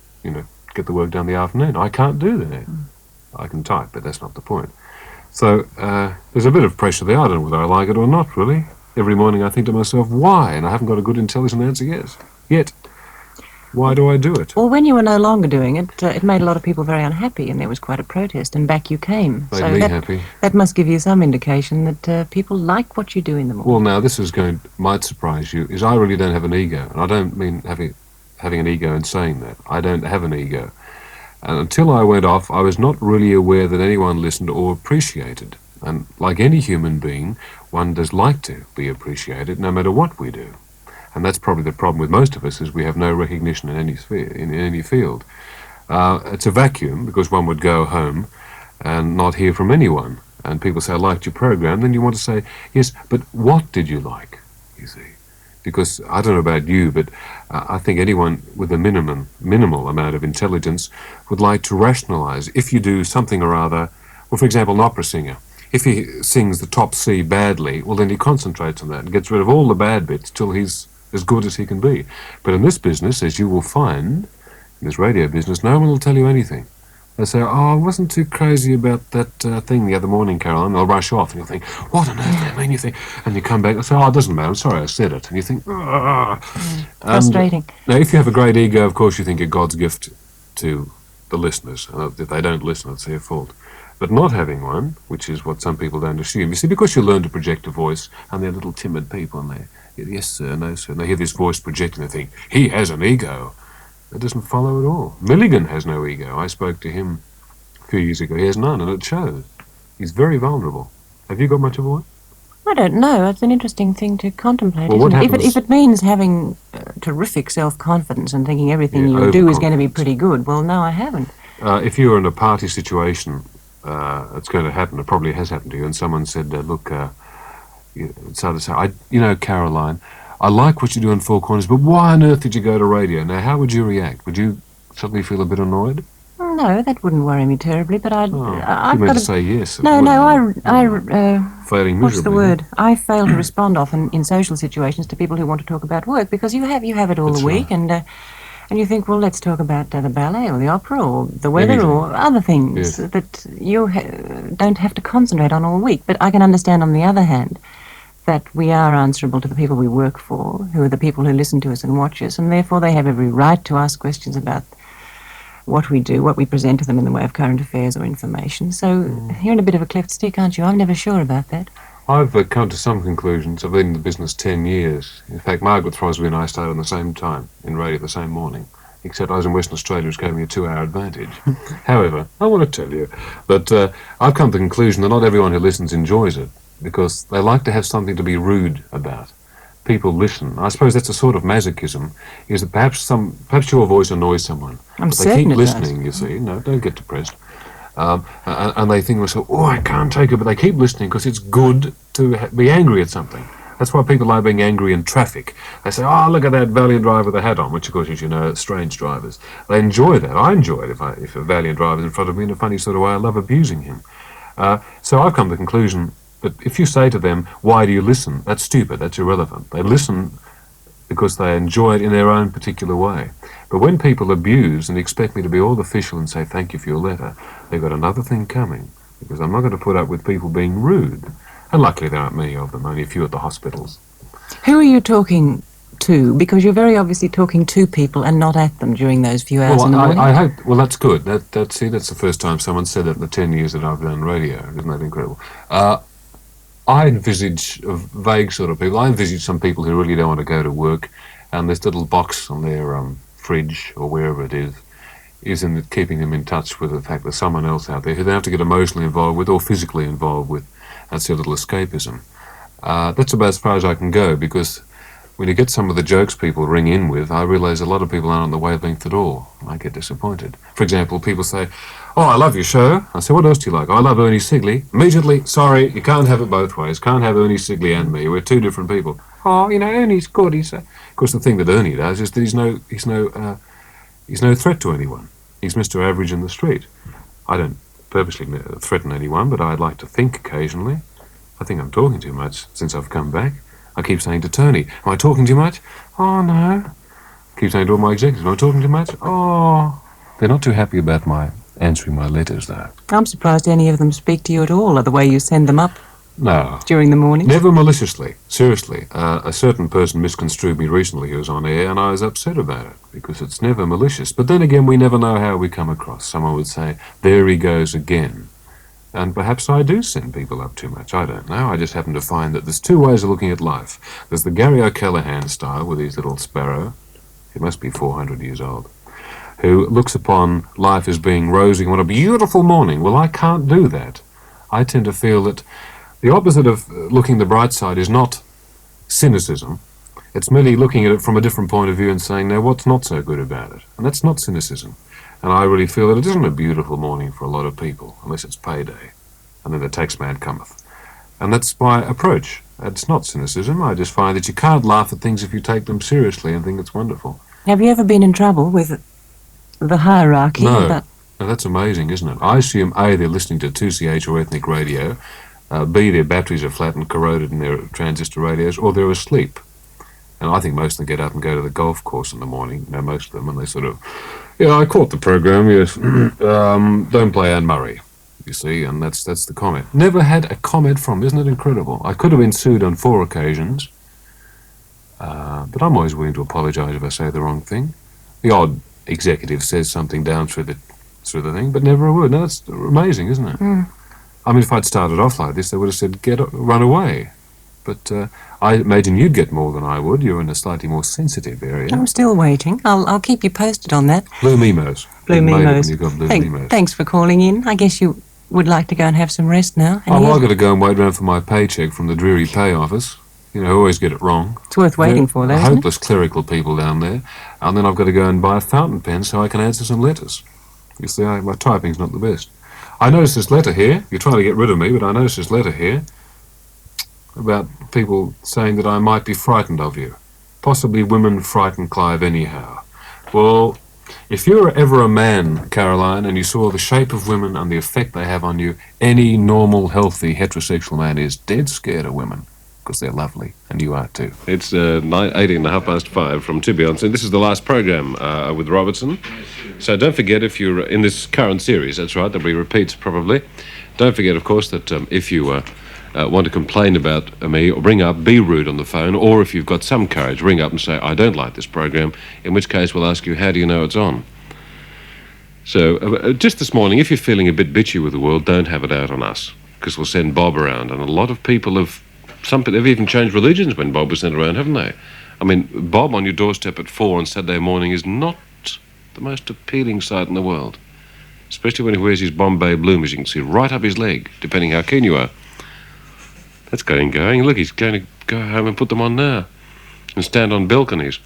get the work done in the afternoon. I can't do that. I can type, but that's not the point. So there's a bit of pressure there. I don't know whether I like it or not, really. Every morning I think to myself, why? And I haven't got a good intelligent answer yet. Why do I do it? Well, when you were no longer doing it, it made a lot of people very unhappy, and there was quite a protest, and back you came. Made me happy. That must give you some indication that people like what you do in the morning. Well, now, this might surprise you, is I really don't have an ego. And I don't mean having an ego in saying that. I don't have an ego. And until I went off, I was not really aware that anyone listened or appreciated. And like any human being, one does like to be appreciated no matter what we do. And that's probably the problem with most of us, is we have no recognition in any sphere, in any field. It's a vacuum, because one would go home and not hear from anyone. And people say, I liked your program. Then you want to say, yes, but what did you like, you see? Because I don't know about you, but I think anyone with a minimal amount of intelligence would like to rationalize. If you do something or other, well, for example, an opera singer, if he sings the top C badly, well, then he concentrates on that and gets rid of all the bad bits till he's as good as he can be. But in this business, as you will find, in this radio business, no one will tell you anything. They say, I wasn't too crazy about that thing the other morning, Caroline. They'll rush off, and you'll think, what on earth do they mean? You think, and you come back and say, it doesn't matter, I'm sorry, I said it. And you think, frustrating. Now, if you have a great ego, of course, you think you're God's gift to the listeners. If they don't listen, it's their fault. But not having one, which is what some people don't assume. You see, because you learn to project a voice, and they're little timid people, and they, yes sir, no sir, and they hear this voice projecting, and they think, he has an ego. That doesn't follow at all. Milligan has no ego. I spoke to him a few years ago. He has none, and it shows. He's very vulnerable. Have you got much of one? I don't know. It's an interesting thing to contemplate, Well, what isn't it? happens- If it means having terrific self-confidence and thinking everything Yeah, you do is going to be overconfidence. pretty good, well, no, I haven't. If you're in a party situation, it's going to happen. It probably has happened to you. And someone said, "Look, started to say, Caroline, I like what you do in Four Corners, but why on earth did you go to radio?" Now, how would you react? Would you suddenly feel a bit annoyed? No, that wouldn't worry me terribly, but You I've meant got to to... say yes. it No, would. what's Failing miserably. the word? I fail to respond often in social situations to people who want to talk about work, because you have it all That's the week, right. and you think, well, let's talk about the ballet or the opera or the weather Anything. or other things Yes. that you don't have to concentrate on all week. But I can understand, on the other hand, that we are answerable to the people we work for, who are the people who listen to us and watch us, and therefore they have every right to ask questions about what we do, what we present to them in the way of current affairs or information. So you're in a bit of a cleft stick, aren't you? I'm never sure about that. I've come to some conclusions. I've been in the business 10 years. In fact, Margaret Throsby and I started on the same time in radio the same morning, except I was in Western Australia, which gave me a 2-hour advantage. However, I want to tell you that I've come to the conclusion that not everyone who listens enjoys it, because they like to have something to be rude about. People listen. I suppose that's a sort of masochism, is that perhaps your voice annoys someone. I'm but they certain keep it does. listening, you see. No, don't get depressed. And they think to themselves, oh, I can't take it, but they keep listening because it's good to be angry at something. That's why people like being angry in traffic. They say, oh, look at that valiant driver with a hat on, which, of course, as you know, are strange drivers. They enjoy that. I enjoy it if a valiant driver is in front of me in a funny sort of way. I love abusing him. So I've come to the conclusion that if you say to them, why do you listen? That's stupid. That's irrelevant. They listen because they enjoy it in their own particular way. But when people abuse and expect me to be all official and say thank you for your letter, they've got another thing coming, because I'm not going to put up with people being rude. And luckily there aren't many of them, only a few at the hospitals. Who are you talking to? Because you're very obviously talking to people and not at them during those few hours in the morning. I hope, well, that's good. That's the first time someone said that in the 10 years that I've done radio. Isn't that incredible? I envisage a vague sort of people. I envisage some people who really don't want to go to work, and this little box on their fridge or wherever it is in keeping them in touch with the fact that someone else out there who they have to get emotionally involved with or physically involved with. That's their little escapism. That's about as far as I can go, because when you get some of the jokes people ring in with, I realise a lot of people aren't on the wavelength at all. I get disappointed. For example, people say, oh, I love your show. I say, what else do you like? Oh, I love Ernie Sigley. Immediately, sorry, you can't have it both ways. Can't have Ernie Sigley and me. We're two different people. Oh, Ernie's good. Of course, the thing that Ernie does is that he's no threat to anyone. He's Mr. Average in the street. I don't purposely threaten anyone, but I'd like to think occasionally. I think I'm talking too much since I've come back. I keep saying to Tony, am I talking too much? Oh, no. I keep saying to all my executives, am I talking too much? Oh. They're not too happy about my answering my letters, though. I'm surprised any of them speak to you at all, or the way you send them up No. during the morning. Never maliciously. Seriously. A certain person misconstrued me recently who was on air, and I was upset about it, because it's never malicious. But then again, we never know how we come across. Someone would say, there he goes again. And perhaps I do send people up too much. I don't know. I just happen to find that there's two ways of looking at life. There's the Gary O'Callaghan style with his little sparrow. He must be 400 years old. Who looks upon life as being rosy. What a beautiful morning. Well, I can't do that. I tend to feel that the opposite of looking the bright side is not cynicism. It's merely looking at it from a different point of view and saying, now, what's not so good about it? And that's not cynicism. And I really feel that it isn't a beautiful morning for a lot of people, unless it's payday, and then the tax man cometh. And that's my approach. It's not cynicism. I just find that you can't laugh at things if you take them seriously and think it's wonderful. Have you ever been in trouble with the hierarchy? No. But Now, that's amazing, isn't it? I assume, A, they're listening to 2CH or ethnic radio, B, their batteries are flat and corroded in their transistor radios, or they're asleep. And I think most of them get up and go to the golf course in the morning, most of them, and they sort of, I caught the program, yes, don't play Anne Murray, you see, and that's the comment. Never had a comment from, isn't it incredible? I could have been sued on 4 occasions, but I'm always willing to apologise if I say the wrong thing. The odd executive says something down through the through the thing, but never a word. No, that's amazing, isn't it? I mean, if I'd started off like this, they would have said, run away. But I imagine you'd get more than I would. You're in a slightly more sensitive area. I'm still waiting. I'll keep you posted on that. Blue Memos. Blue Memos. You've got Blue Memos. Thanks for calling in. I guess you would like to go and have some rest now. Oh, well, I've got to go and wait around for my paycheck from the dreary pay office. You know, I always get it wrong. It's worth waiting for, though, isn't it? Hopeless clerical people down there. And then I've got to go and buy a fountain pen so I can answer some letters. You see, my typing's not the best. I noticed this letter here. You're trying to get rid of me, but I noticed this letter here about people saying that I might be frightened of you. Possibly women frighten Clive anyhow. Well, if you were ever a man, Caroline, and you saw the shape of women and the effect they have on you, any normal, healthy, heterosexual man is dead scared of women, because they're lovely, and you are too. It's 5:18 from Tibion, and this is the last program with Robertson. So don't forget, if you're in this current series, that's right, there'll be repeats probably. Don't forget, of course, that if you want to complain about me or ring up, be rude on the phone, or if you've got some courage, ring up and say, I don't like this program, in which case we'll ask you, how do you know it's on? So just this morning, if you're feeling a bit bitchy with the world, don't have it out on us, because we'll send Bob around, and a lot of people have, they've even changed religions when Bob was sent around, haven't they? I mean, Bob on your doorstep at 4 on Saturday morning is not the most appealing sight in the world, especially when he wears his Bombay bloom, as you can see, right up his leg, depending how keen you are. That's going. Look, he's going to go home and put them on now and stand on balconies.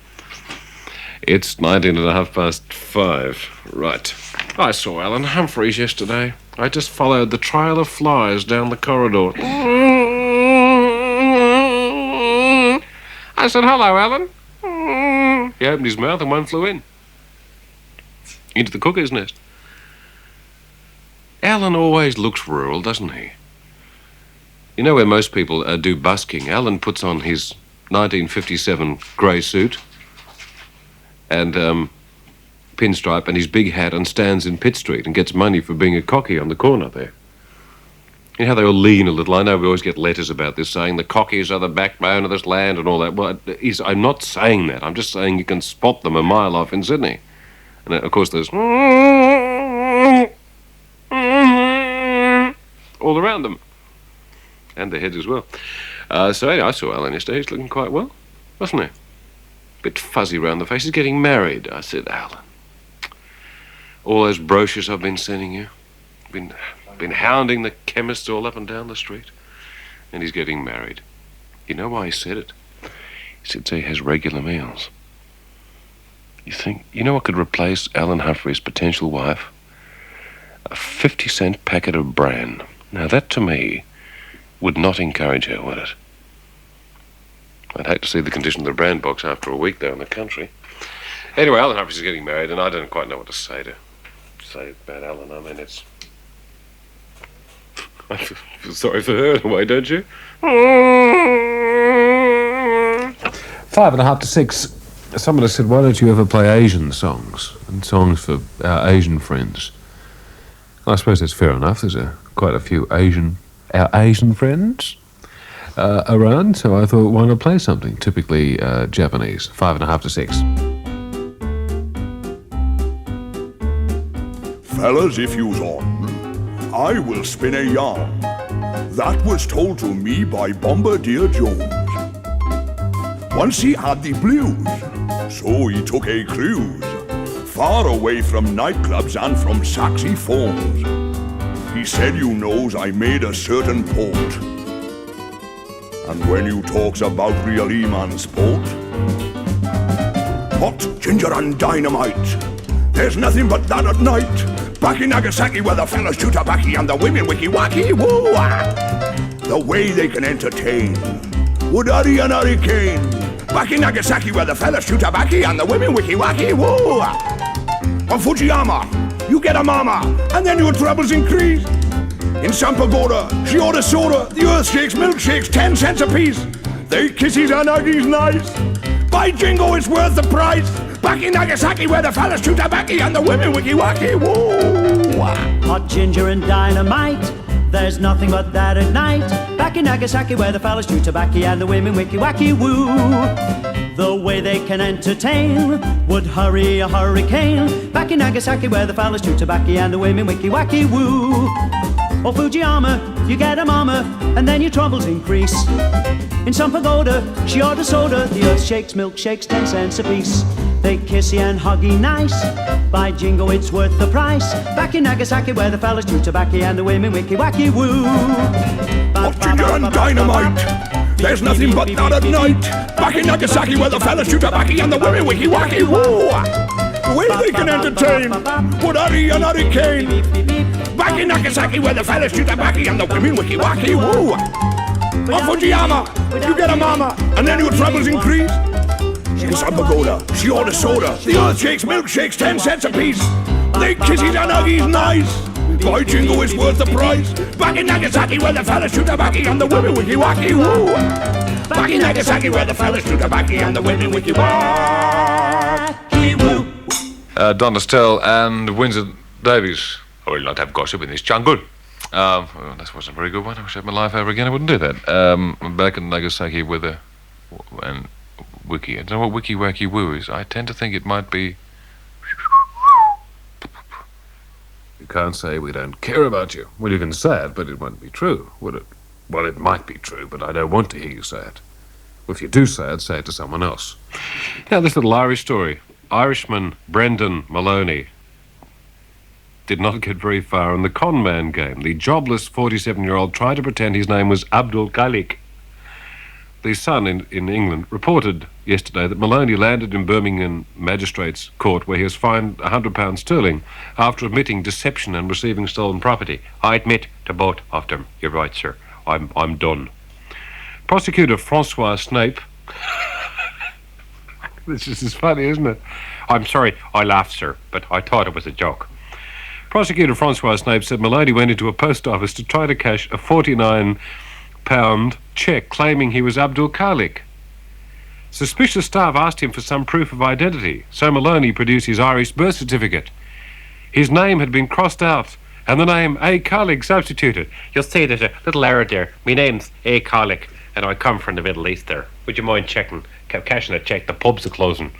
It's 5:19. Right. I saw Alan Humphreys yesterday. I just followed the trail of flies down the corridor. I said, hello, Alan. He opened his mouth and one flew in. Into the cuckoo's nest. Alan always looks rural, doesn't he? You know where most people do busking? Alan puts on his 1957 grey suit and pinstripe and his big hat and stands in Pitt Street and gets money for being a cocky on the corner there. You know how they all lean a little? I know we always get letters about this saying the cockies are the backbone of this land and all that. Well, I'm not saying that. I'm just saying you can spot them a mile off in Sydney. And of course there's all around them. And their heads as well. So anyway, I saw Alan yesterday. He's looking quite well, wasn't he? Bit fuzzy round the face. He's getting married. I said, Alan, all those brochures I've been sending you, been hounding the chemists all up and down the street, and he's getting married. You know why he said it? He said so he has regular meals. You know what could replace Alan Humphrey's potential wife? A 50-cent packet of bran. Now that to me would not encourage her, would it? I'd hate to see the condition of the brand box after a week there in the country. Anyway, Alan Humphreys is getting married, and I don't quite know what to say about Alan. I mean, it's... I feel sorry for her in a way, don't you? 5:05. Someone has said, why don't you ever play Asian songs and songs for our Asian friends? I suppose that's fair enough. There's quite a few our Asian friends around, so I thought, why not play something typically Japanese? 5:06. Fellas, if you's on, I will spin a yarn. That was told to me by Bombardier Jones. Once he had the blues, so he took a cruise, far away from nightclubs and from saxophones. He said, you knows, I made a certain port. And when you talks about real E-man sport, hot ginger and dynamite, there's nothing but that at night. Back in Nagasaki where the fellas shoot tobacco and the women wicky-wacky, woo-ah. The way they can entertain would hurry an hurricane. Back in Nagasaki where the fellas shoot tobacco and the women wicky-wacky, woo-ah. On Fujiyama, you get a mama, and then your troubles increase. In San Pagoda, she orders soda, the earth shakes, milkshakes, 10 cents a piece. They kisses and huggies nice. By jingo, it's worth the price. Back in Nagasaki where the fellas chew tobacco and the women wicky-wacky, woo. Hot ginger and dynamite, there's nothing but that at night. Back in Nagasaki where the fellas chew tobacco and the women wicky-wacky, woo. The way they can entertain would hurry a hurricane. Back in Nagasaki where the fellas chew tobacco and the women wicky-wacky woo. Or Fujiyama, you get a mama, and then your troubles increase. In some pagoda, she orders soda, the earth shakes, milkshakes, 10 cents a piece. They kissy and huggy nice, by jingo it's worth the price. Back in Nagasaki where the fellas chew tobacco and the women wicky-wacky woo. Oxygen and dynamite, there's nothing but that at night. Back in Nagasaki where the fellas chew tobacco and the women wicky-wacky woo. The way they can entertain would hurry an hurricane. Back in Nagasaki where the fellas chew tobacco and the women wicky-wacky woo. On Fujiyama, you get a mama, and then your troubles increase. In some pagoda, she orders soda, the earth shakes, milkshakes, 10 cents a piece. They kisses and huggies nice, by jingo it's worth the price. Back in Nagasaki where the fellas chew tobacco and the women wicky-wacky woo. Back in Nagasaki where the fellas chew tobacco and the women wicky-wacky woo. Don Estelle and Windsor Davies. I will not have gossip in this jungle. Well, that wasn't a very good one. I wish I had my life over again. I wouldn't do that. Back in Nagasaki with a... and wiki. I don't know what wiki-wacky woo is. I tend to think it might be... You can't say we don't care about you. Well, you can say it, but it won't be true, would it? Well, it might be true, but I don't want to hear you say it. Well, if you do say it to someone else. Now, this little Irish story. Irishman Brendan Maloney did not get very far in the con man game. The jobless 47-year-old tried to pretend his name was Abdul Khalik. The Sun in England reported yesterday that Maloney landed in Birmingham Magistrates Court where he was fined £100 sterling after admitting deception and receiving stolen property. I admit to both of them. You're right, sir. I'm done. Prosecutor Francois Snape... This is funny, isn't it? I'm sorry, I laughed, sir, but I thought it was a joke. Prosecutor Francois Snape said Maloney went into a post office to try to cash a £49 cheque claiming he was Abdul Khalik. Suspicious staff asked him for some proof of identity, so Maloney produced his Irish birth certificate. His name had been crossed out and the name A. Khalik substituted. You'll see there's a little error there. My name's A. Khalik and I come from the Middle East there. Would you mind cashing a cheque? The pubs are closing.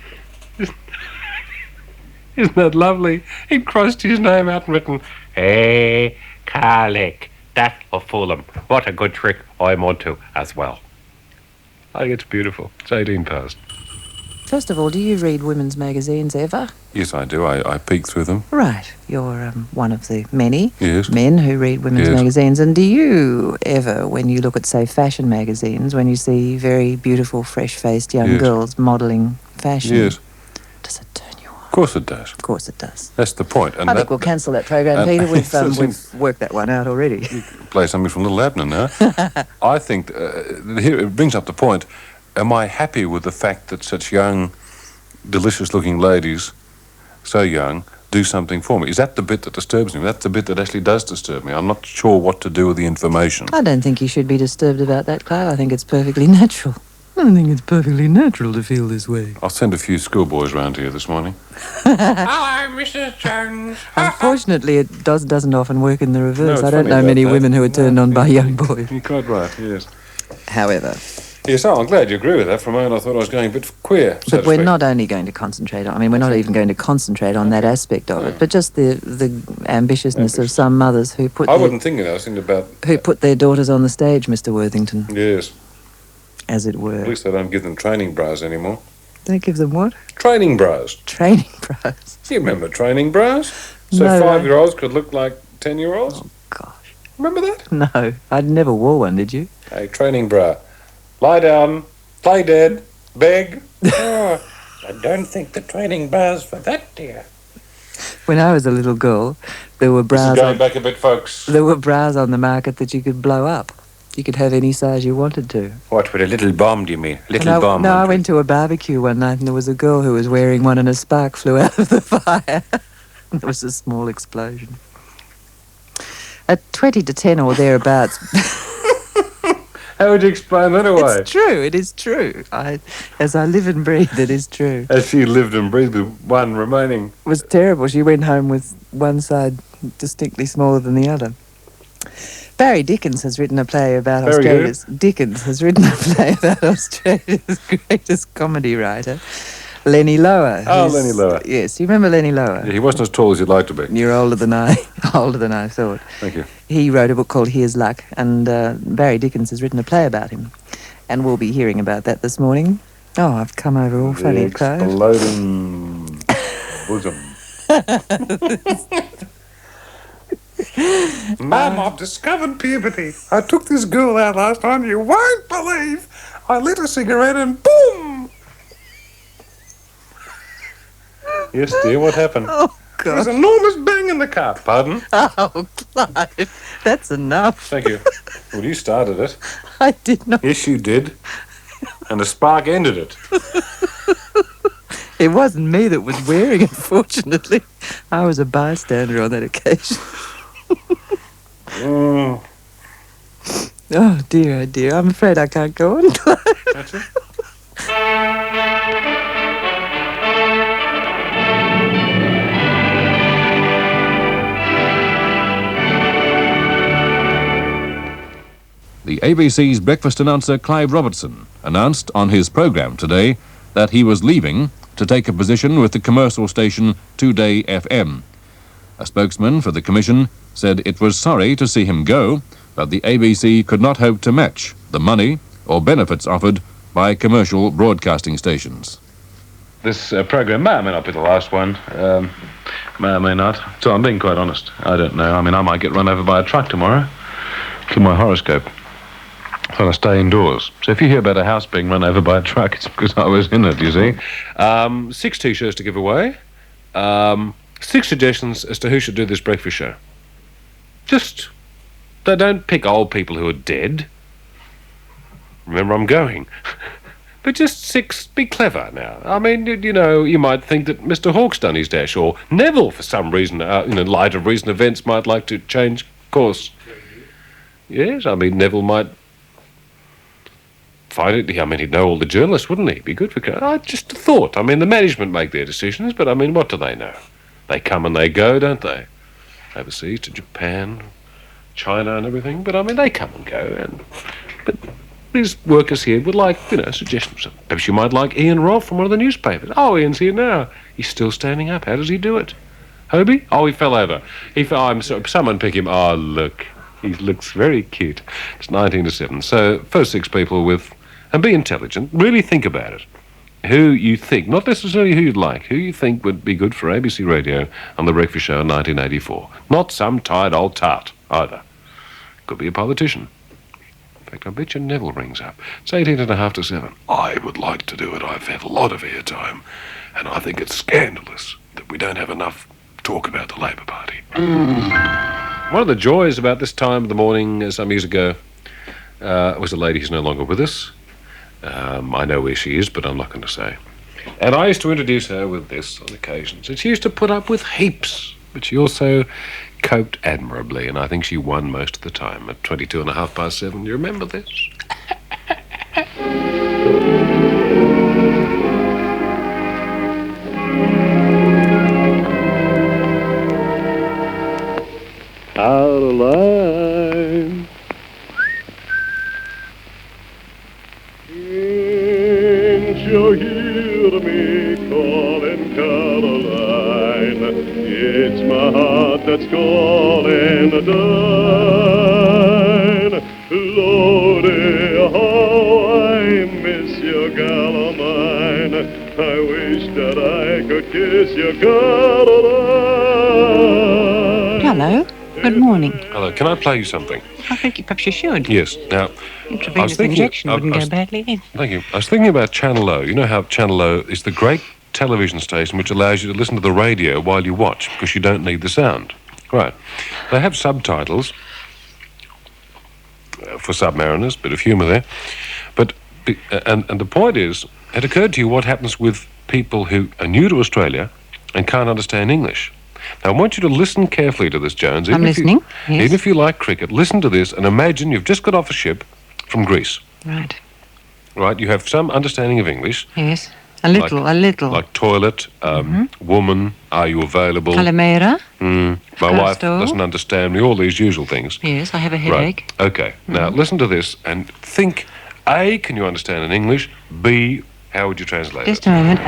Isn't that lovely? He'd crossed his name out and written A. Khalik. That'll fool him. What a good trick I'm onto as well. I think it's beautiful. It's 18 past. First of all, do you read women's magazines ever? Yes, I do. I peek through them. Right. You're one of the many Yes. men who read women's Yes. magazines. And do you ever, when you look at, say, fashion magazines, when you see very beautiful, fresh-faced young Yes. girls modelling fashion, Yes. does it turn you on? Of course it does. Of course it does. That's the point. And I think we'll cancel that program, Peter. We've worked that one out already. Play something from Little Abner now. I think here it brings up the point. Am I happy with the fact that such young, delicious-looking ladies, so young, do something for me? Is that the bit that disturbs me? That's the bit that actually does disturb me. I'm not sure what to do with the information. I don't think you should be disturbed about that, Clive. I think it's perfectly natural. I think it's perfectly natural to feel this way. I'll send a few schoolboys round here this morning. Hello, Mrs. Jones. Unfortunately, it doesn't often work in the reverse. No, I don't it's know funny many about that. women who are turned on by young boys. You're quite right, yes. However... Yes, I'm glad you agree with that. For a moment, I thought I was going a bit queer. But we're not only going to concentrate on... I mean, we're not even going to concentrate on that aspect of it, but just the ambitiousness of some mothers who put... I wouldn't think of that. I was thinking about... Who put their daughters on the stage, Mr. Worthington. Yes. As it were. At least they don't give them training bras anymore. Don't give them what? Training bras. Training bras. Do you remember training bras? So No, 5-year-olds could look like 10-year-olds? Oh, gosh. Remember that? No, I never wore one, did you? A training bra. Lie down, play dead, beg. Oh, I don't think the training bar's for that, dear. When I was a little girl, there were This is bras... going back a bit, folks. There were bras on the market that you could blow up. You could have any size you wanted to. What, with a little bomb, do you mean? No, I went to a barbecue one night and there was a girl who was wearing one and a spark flew out of the fire. There was a small explosion. At 20 to 10 or thereabouts... How would you explain that away? It's true, it is true. As I live and breathe, it is true. As she lived and breathed with one remaining. It was terrible. She went home with one side distinctly smaller than the other. Barry Dickens has written a play about Barry who? Australia's... Dickens has written a play about Australia's greatest comedy writer, Lenny Lower. Oh, Lenny Lower. Yes, you remember Lenny Lower? Yeah, he wasn't as tall as you'd like to be. You're older than I thought. Thank you. He wrote a book called Here's Luck, and Barry Dickens has written a play about him. And we'll be hearing about that this morning. Oh, I've come over all funny, Clive. Exploding bosom. Mum, I've discovered puberty. I took this girl out last night and you won't believe. I lit a cigarette and boom! Yes, dear, what happened? Oh, There was God. an enormous bang in the car. Pardon? Oh, Clive, that's enough. Thank you. Well, you started it. I did not... Yes, you did. And the spark ended it. It wasn't me that was wearing it, fortunately. I was a bystander on that occasion. Oh, Oh, dear, oh, dear. I'm afraid I can't go on, Clive. that's it. The ABC's breakfast announcer Clive Robertson announced on his programme today that he was leaving to take a position with the commercial station Today FM. A spokesman for the commission said it was sorry to see him go, but the ABC could not hope to match the money or benefits offered by commercial broadcasting stations. This programme may or may not be the last one. May or may not. So I'm being quite honest. I don't know. I mean, I might get run over by a truck tomorrow. Look at my horoscope. So I stay indoors. So if you hear about a house being run over by a truck, it's because I was in it, you see. 6 T-shirts to give away. 6 suggestions as to who should do this breakfast show. Just, don't pick old people who are dead. Remember, I'm going. But just 6, be clever now. I mean, you know, you might think that Mr. Hawke's done his dash, or Neville, for some reason, in light of recent events, might like to change course. Yes, I mean, Neville might find it. I mean, he'd know all the journalists, wouldn't he? Be good for... just a thought. I mean, the management make their decisions, but I mean, what do they know? They come and they go, don't they? Overseas to Japan, China and everything. But I mean, they come and go. But these workers here would like, suggestions. Perhaps you might like Ian Rolfe from one of the newspapers. Oh, Ian's here now. He's still standing up. How does he do it? Hobie? Oh, he fell over. I'm sorry. Someone pick him. Oh, look. He looks very cute. It's 19 to 7. So, first 6 people with... And be intelligent. Really think about it. Who you think, not necessarily who you'd like, who you think would be good for ABC Radio on The Breakfast Show in 1984. Not some tired old tart, either. Could be a politician. In fact, I bet you Neville rings up. It's 18.5 to 7. I would like to do it. I've had a lot of airtime. And I think it's scandalous that we don't have enough talk about the Labour Party. One of the joys about this time of the morning some years ago was a lady who's no longer with us. I know where she is, but I'm not going to say. And I used to introduce her with this on occasions. And she used to put up with heaps, but she also coped admirably, and I think she won most of the time at 7:22. You remember this? Out of line. Can't you hear me calling, Caroline? It's my heart that's calling a dine. Lordy, how I miss you, gal of mine. I wish that I could kiss you, Caroline. Hello. Good morning. Hello, can I play you something? I think perhaps you should. Yes. Now, Intravenous injection wouldn't go badly in. Thank you. I was thinking about Channel O. You know how Channel O is the great television station which allows you to listen to the radio while you watch because you don't need the sound. Right. They have subtitles for submariners, bit of humour there. But and the point is, it occurred to you what happens with people who are new to Australia and can't understand English. Now, I want you to listen carefully to this, Jones. I'm listening, yes. Even if you like cricket, listen to this and imagine you've just got off a ship from Greece. Right. Right, you have some understanding of English. Yes. A little. Like toilet, woman, are you available? Calimera. My wife Casto. doesn't understand me, all these usual things. Yes, I have a headache. Right. Okay. Now, listen to this and think, A, can you understand in English? B, how would you translate Just it? a moment.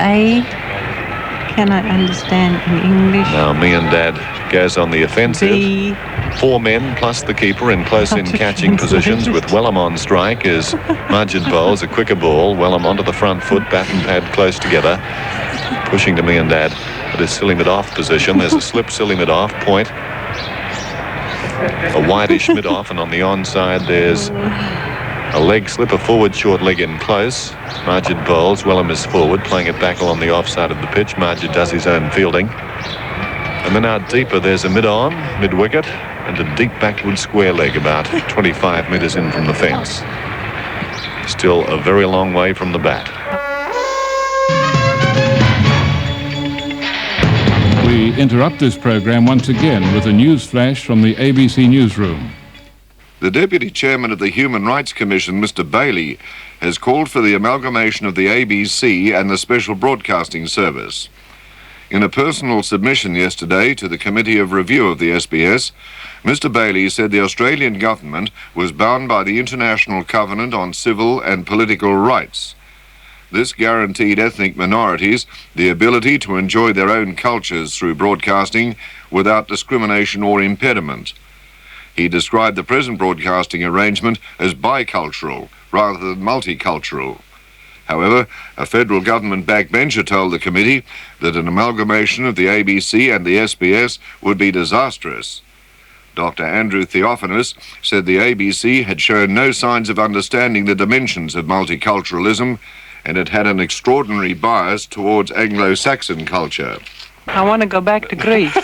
Can I understand in English? Now, me and Dad goes on the offensive. B. 4 men plus the keeper in close-in catching positions with Wellham on strike as Mudgett bowls a quicker ball. Wellham onto the front foot, bat and pad close together, pushing to me and Dad at his silly mid-off position. There's a slip silly mid-off point, a wideish mid-off, and on the onside there's a leg slip, a forward short leg in close. Mudgett bowls, Wellham is forward, playing it back along the offside of the pitch. Mudgett does his own fielding. And then out deeper there's a mid-on, mid-wicket, and a deep backward square leg about 25 metres in from the fence. Still a very long way from the bat. We interrupt this program once again with a news flash from the ABC newsroom. The Deputy Chairman of the Human Rights Commission, Mr. Bailey, has called for the amalgamation of the ABC and the Special Broadcasting Service. In a personal submission yesterday to the Committee of Review of the SBS, Mr. Bailey said the Australian government was bound by the International Covenant on Civil and Political Rights. This guaranteed ethnic minorities the ability to enjoy their own cultures through broadcasting without discrimination or impediment. He described the present broadcasting arrangement as bicultural rather than multicultural. However, a federal government backbencher told the committee that an amalgamation of the ABC and the SBS would be disastrous. Dr. Andrew Theophanous said the ABC had shown no signs of understanding the dimensions of multiculturalism, and it had an extraordinary bias towards Anglo-Saxon culture. I want to go back to Greece.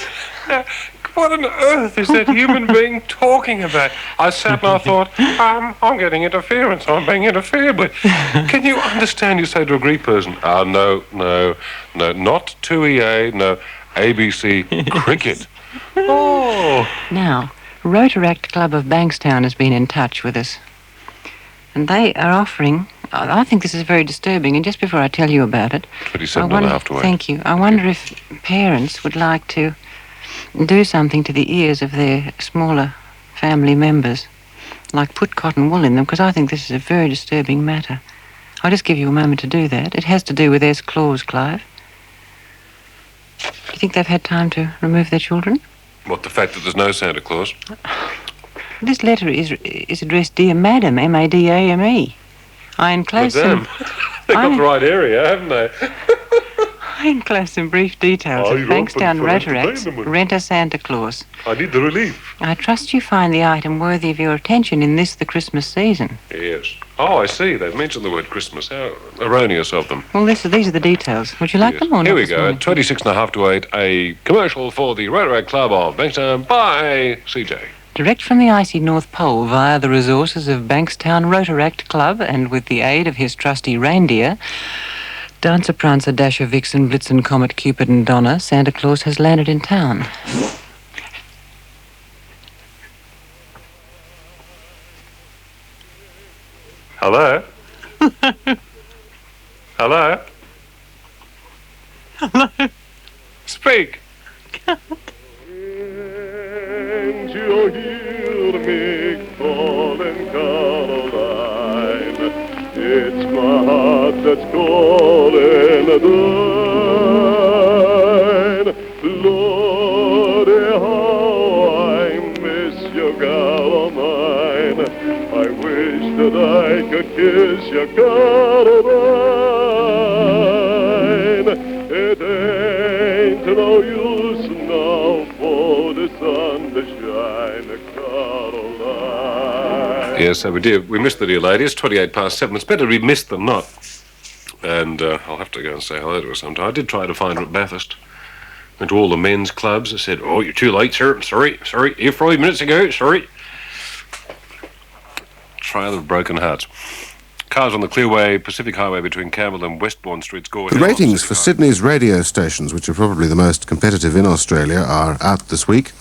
What on earth is that human being talking about? I sat and I thought, I'm getting interference. I'm being interfered with. Can you understand? You say to a Greek person, no, not 2EA, no, ABC cricket. Oh. Now, Rotaract Club of Bankstown has been in touch with us. And they are offering, I think this is very disturbing, and just before I tell you about it, 27 and a half to wait. Thank you. I wonder if parents would like to do something to the ears of their smaller family members, like put cotton wool in them, because I think this is a very disturbing matter. I'll just give you a moment to do that. It has to do with S. Claus, Clive. Do you think they've had time to remove their children? What, the fact that there's no Santa Claus? This letter is addressed Dear Madam, M-A-D-A-M-E. I enclose some... They've got the right area, haven't they? I enclose some brief details of Bankstown Rotaract's Rent a Santa Claus. I need the relief. I trust you find the item worthy of your attention in the Christmas season. Yes. Oh, I see. They've mentioned the word Christmas. How erroneous of them. Well, these are the details. Would you like them or not? Here we go. At 26 and a half to 8, a commercial for the Rotaract Club of Bankstown by CJ. Direct from the icy North Pole via the resources of Bankstown Rotaract Club and with the aid of his trusty reindeer, Dancer, Prancer, Dasher, Vixen, Blitzen, Comet, Cupid and Donna, Santa Claus has landed in town. Hello? Hello? Hello? Speak. Can't you hear me calling, Caroline? It's my heart that's calling thine. Lordy, how I miss you, Caroline. I wish that I could kiss you, Caroline. It ain't no use now for the sun to shine, Caroline. Yes, so we missed the dear lady. It's 28 past 7. It's better we missed than not. And I'll have to go and say hello to her sometime. I did try to find her at Bathurst. Went to all the men's clubs. I said, oh, you're too late, sir. Sorry. Here 5 minutes ago. Sorry. Trail of broken hearts. Cars on the Clearway Pacific Highway between Campbell and Westbourne Streets go. The ratings for Sydney's radio stations, which are probably the most competitive in Australia, are out this week.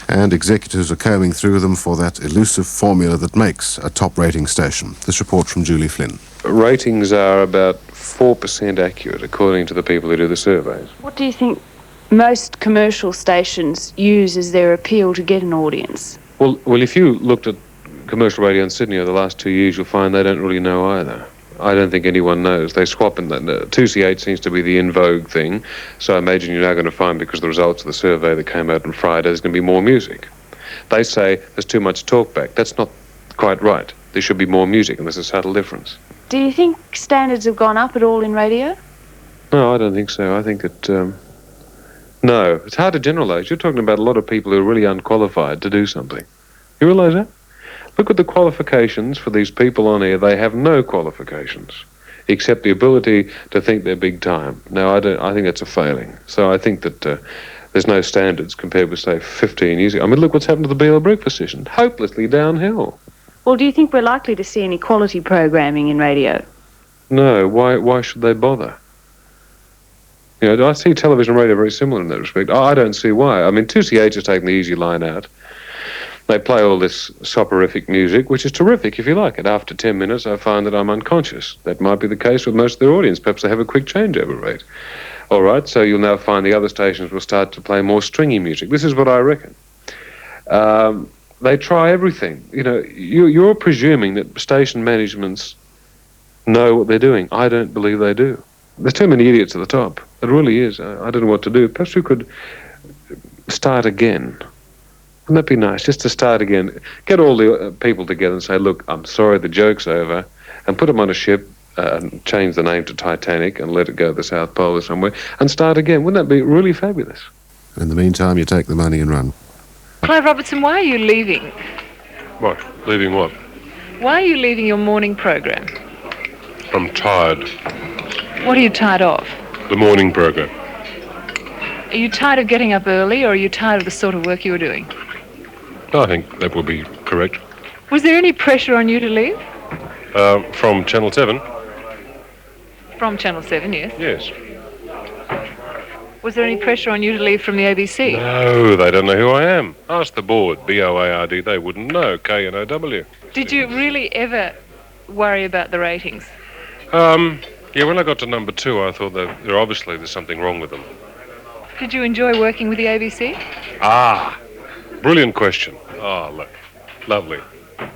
and executives are combing through them for that elusive formula that makes a top-rating station. This report from Julie Flynn. Ratings are about 4% accurate, according to the people who do the surveys. What do you think most commercial stations use as their appeal to get an audience? Well, if you looked at commercial radio in Sydney over the last 2 years, you'll find they don't really know either. I don't think anyone knows. They swap in that. 2CH seems to be the in vogue thing, so I imagine you're now going to find, because of the results of the survey that came out on Friday, there's going to be more music. They say there's too much talkback. That's not quite right. There should be more music, and there's a subtle difference. Do you think standards have gone up at all in radio? No, I don't think so. I think that, no, it's hard to generalise. You're talking about a lot of people who are really unqualified to do something. You realise that? Look at the qualifications for these people on air. They have no qualifications except the ability to think they're big time. Now, I think that's a failing. So I think that there's no standards compared with, say, 15 years ago. I mean, look what's happened to the BL breakfast session. Hopelessly downhill. Well, do you think we're likely to see any quality programming in radio? No, why should they bother? You know, I see television and radio very similar in that respect. I don't see why. I mean, 2CH has taken the easy line out. They play all this soporific music, which is terrific if you like it. After 10 minutes, I find that I'm unconscious. That might be the case with most of their audience. Perhaps they have a quick changeover rate. All right, so you'll now find the other stations will start to play more stringy music. This is what I reckon. They try everything. You know, you're presuming that station managements know what they're doing. I don't believe they do. There's too many idiots at the top. It really is. I don't know what to do. Perhaps we could start again. Wouldn't that be nice, just to start again? Get all the people together and say, look, I'm sorry, the joke's over, and put them on a ship and change the name to Titanic and let it go to the South Pole or somewhere, and start again. Wouldn't that be really fabulous? In the meantime, you take the money and run. Clive Robertson, why are you leaving? What? Leaving what? Why are you leaving your morning program? I'm tired. What are you tired of? The morning program. Are you tired of getting up early, or are you tired of the sort of work you were doing? I think that would be correct. Was there any pressure on you to leave? From Channel 7? From Channel 7, yes. Yes. Was there any pressure on you to leave from the ABC? No, they don't know who I am. Ask the board, BOARD, they wouldn't know, KNOW. Did you really ever worry about the ratings? Yeah, when I got to number 2, I thought that there's something wrong with them. Did you enjoy working with the ABC? Ah, brilliant question. Oh, look, lovely. Could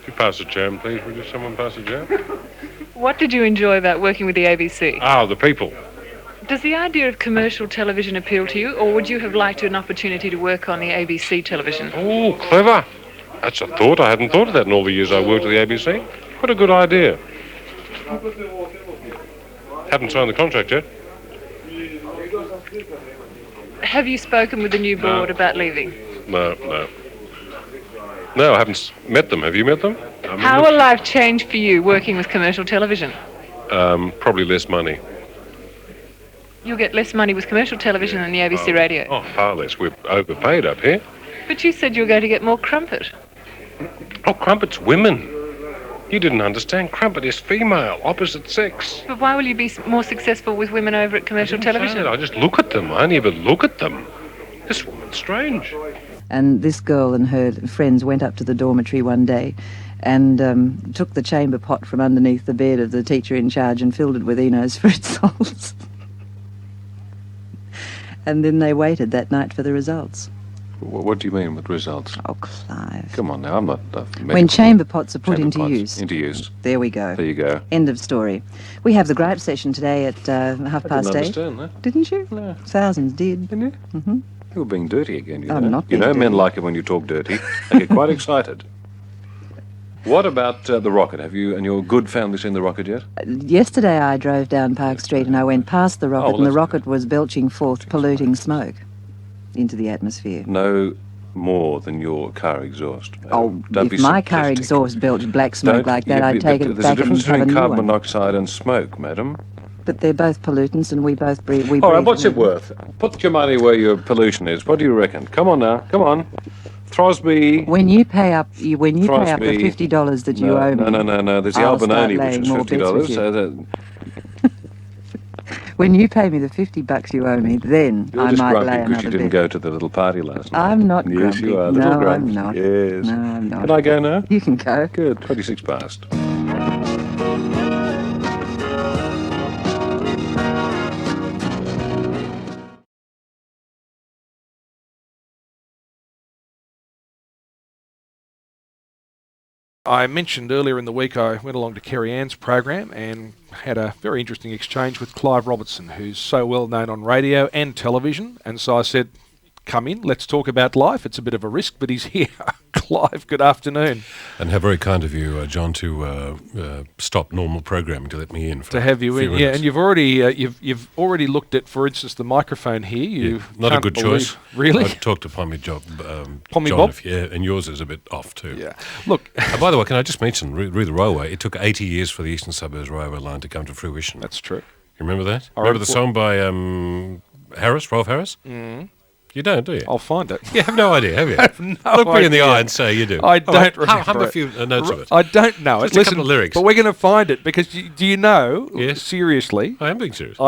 you pass a jam, please? Would you someone pass a jam? What did you enjoy about working with the ABC? Ah, the people. Does the idea of commercial television appeal to you, or would you have liked an opportunity to work on the ABC television? Oh, clever. That's a thought. I hadn't thought of that in all the years I worked at the ABC. What a good idea. Haven't signed the contract yet. Have you spoken with the new board about leaving? No, I haven't met them. Have you met them? How will life change for you working with commercial television? Probably less money. You'll get less money with commercial television than the ABC radio. Oh, far less. We're overpaid up here. But you said you were going to get more crumpet. Oh, crumpet's women. You didn't understand. Crumpet is female, opposite sex. But why will you be more successful with women over at commercial television? I just look at them. I only ever look at them. This woman's strange. And this girl and her friends went up to the dormitory one day and took the chamber pot from underneath the bed of the teacher in charge and filled it with Eno's fruit salts. And then they waited that night for the results. What do you mean with results? Oh, Clive. Come on now, I'm not... When chamber pots are put into use. Into use. There we go. There you go. End of story. We have the gripe session today at 8:30. I didn't understand that. Didn't you? No. Thousands did. Didn't you? Mm-hmm. You were being dirty again, you know. I'm not You being know men dirty. like it when you talk dirty. They get quite excited. What about the rocket? Have you and your good family seen the rocket yet? Yesterday I drove down Park Street and I went past the rocket, well, and the that's rocket was belching forth polluting smoke into the atmosphere. No more than your car exhaust. Oh, Don't if be my car simplistic. exhaust belched black smoke Don't- like that, yeah, I'd but take it There's a back and difference have a between new carbon one. monoxide and smoke, madam. But they're both pollutants, and we both breathe. We All right, breathe what's it them. worth? Put your money where your pollution is. What do you reckon? Come on now, come on. Throsby. When you pay up, the Throsby. $50 that you owe me. No. There's the I'll start Albinoni, which laying is more bets with $50. you. When you pay me the $50 you owe me, then You're I just might grumpy lay because another you didn't bit. go to the little party last night. I'm not Yes, grumpy. you are. No, Little grump. I'm not. Yes. No, I'm not. Can I go now? You can go. Good. 26 past. I mentioned earlier in the week I went along to Kerry Ann's program and had a very interesting exchange with Clive Robertson, who's so well known on radio and television. And so I said, come in, let's talk about life. It's a bit of a risk, but he's here. Clive, good afternoon. And how very kind of you, John, to stop normal programming to let me in. For to have you a few in, minutes. and you've already looked at, for instance, the microphone here. You Not a can't good believe- choice. Really? I've talked to Pommy Job, Pommy John, Bob? and yours is a bit off too. Yeah. Look. By the way, can I just mention, re the railway, it took 80 years for the Eastern Suburbs Railway line to come to fruition. That's true. You remember that? I Remember the recall- song by Rolf Harris? Mm. You don't, do you? I'll find it. You have no idea, have you? I have no Look me in the idea. eye and say you do. I All don't right, remember hum a it. few notes of it. I don't know Just it. a couple of lyrics. But we're going to find it because do you know? Yes. Seriously. I am being serious.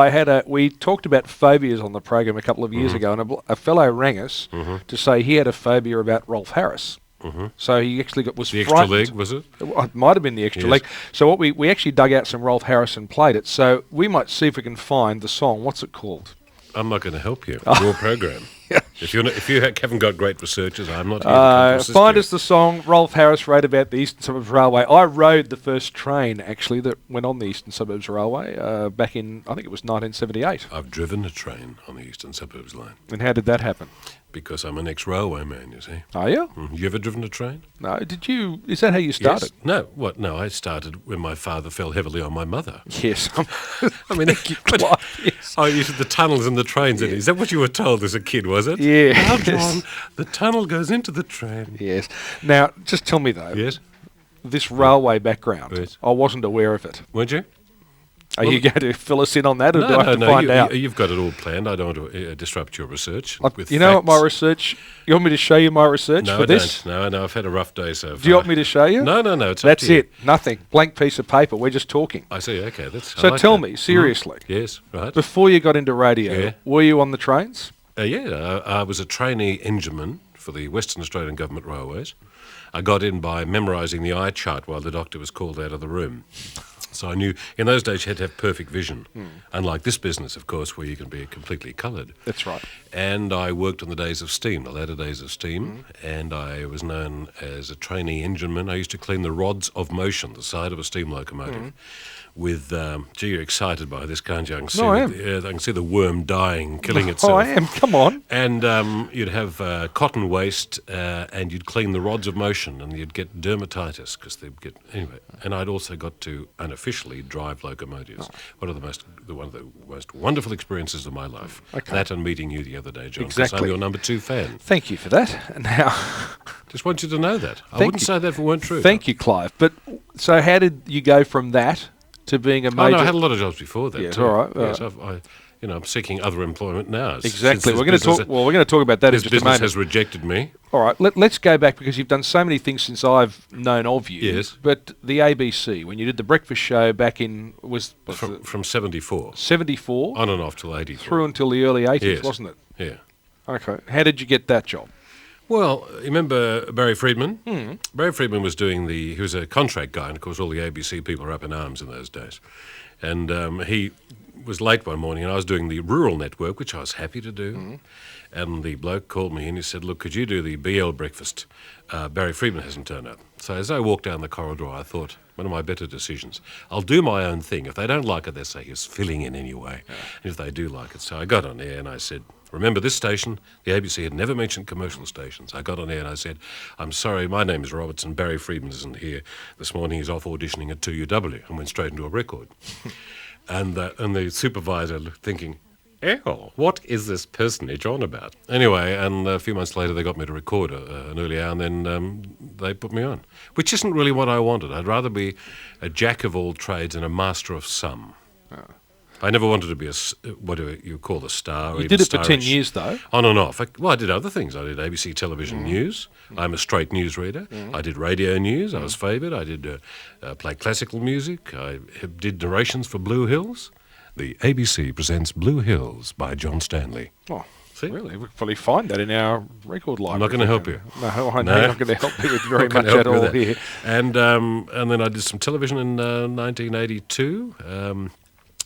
We talked about phobias on the program a couple of years ago, and a fellow rang us to say he had a phobia about Rolf Harris. So he actually was The extra frightened. leg, was it? It might have been the extra Yes. leg. So what we actually dug out some Rolf Harris and played it. So we might see if we can find the song. What's it called? I'm not going to help you. Your program. If you haven't got great researchers, I'm not here to come to assist Find you. us the song Rolf Harris wrote about the Eastern Suburbs Railway. I rode the first train, actually, that went on the Eastern Suburbs Railway back in, I think it was 1978. I've driven a train on the Eastern Suburbs line. And how did that happen? Because I'm an ex-railway man, you see. Are you? You ever driven a train? No. Did you? Is that how you started? Yes. No. What? No, I started when my father fell heavily on my mother. Yes. I mean, yes. Oh, you said the tunnels and the trains. Yeah. Is that what you were told as a kid, was it? Yeah. Now, John, the tunnel goes into the train. Yes. Now, just tell me, though. Yes? This railway background, Yes. I wasn't aware of it. Weren't you? Are you going to fill us in on that, or No, do I have to find out? You've got it all planned. I don't want to disrupt your research. With You know what my facts. research... You want me to show you my research No, for I this? don't. No, I've had a rough day so far. Do you want me to show you? No, it's up That's to you. it. Nothing. Blank piece of paper. We're just talking. I see. Okay, that's. I So like tell that. me, seriously. Yes, right. Before you got into radio, Yeah. were you on the trains? I was a trainee engineman for the Western Australian Government Railways. I got in by memorising the eye chart while the doctor was called out of the room. So I knew, in those days you had to have perfect vision. Unlike this business, of course, where you can be completely coloured. That's right. And I worked on the days of steam, the latter days of steam, and I was known as a trainee engineman. I used to clean the rods of motion, the side of a steam locomotive, with, gee, you're excited by this, can't you? I can see, I am. I can see the worm dying, killing Oh, itself. I am. Come on. And you'd have cotton waste, and you'd clean the rods of motion, and you'd get dermatitis because they'd get anyway. And I'd also got to unofficially drive locomotives. One of the most wonderful experiences of my life. Okay. That and meeting you the other day, John. 'Cause Exactly. I'm your number 2 fan. Thank you for that. Now, just want you to know that. I Thank wouldn't you. say that if it weren't true. Thank you, Clive. But so, how did you go from that to being a major? Oh, no, I had a lot of jobs before that. Yes, too. all right. Yes, I'm seeking other employment now. Exactly. We're going to talk. Well, we're going to talk about that in This just a business moment. has rejected me. All right. Let's go back because you've done so many things since I've known of you. Yes. But the ABC, when you did the breakfast show back in From 74. 74 On and off till 83. through until the early 80s, Yes. wasn't it? Yeah. Okay. How did you get that job? Well, you remember Barry Friedman? Barry Friedman was he was a contract guy, and of course all the ABC people were up in arms in those days. And he was late one morning, and I was doing the rural network, which I was happy to do. And the bloke called me and he said, look, could you do the BL breakfast? Barry Friedman hasn't turned up. So as I walked down the corridor, I thought, one of my better decisions. I'll do my own thing. If they don't like it, they say he's filling in anyway. And if they do like it. So I got on air and I said, remember this station? The ABC had never mentioned commercial stations. I got on air and I said, I'm sorry, my name is Robertson. Barry Friedman isn't here. This morning he's off auditioning at 2UW, and went straight into a record. And the supervisor thinking, oh, what is this personage on about? Anyway, and a few months later they got me to record an early hour, and then they put me on, which isn't really what I wanted. I'd rather be a jack of all trades and a master of some. I never wanted to be what do you call a star. Or You even did it for 10 starish. years, though. On and off. I did other things. I did ABC television news. I'm a straight newsreader. I did radio news. I was favoured. I did play classical music. I did narrations for Blue Hills. The ABC presents Blue Hills by John Stanley. Oh, really? We'll probably find that in our record library. I'm not going to help you. No, I know you're not going to help me with very much at all here. And then I did some television in 1982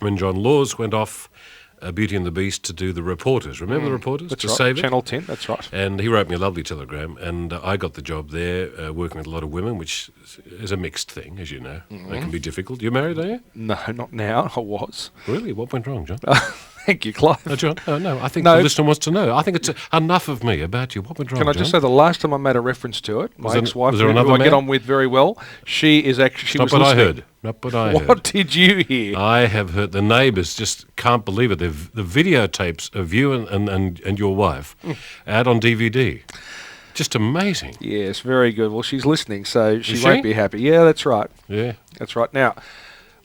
when John Laws went off Beauty and the Beast to do the Reporters. Remember the Reporters? That's to right. save it? Channel 10, that's right. And he wrote me a lovely telegram, and I got the job there working with a lot of women, which is a mixed thing, as you know. They can be difficult. You married, are you? No, not now. I was. Really? What went wrong, John? Thank you, Clive. No, John. No, I think the listener wants to know. I think it's enough of me about you. What went wrong, Can I John? just say the last time I made a reference to it, my ex-wife, was there who another I get man? on with very well, she is actually... Not what I heard. Not what I heard. What did you hear? I have heard the neighbours just can't believe it. The videotapes of you and your wife out on DVD. Just amazing. Yes, very good. Well, she's listening, so she Is won't she? be happy. Yeah, that's right. Yeah. That's right. Now,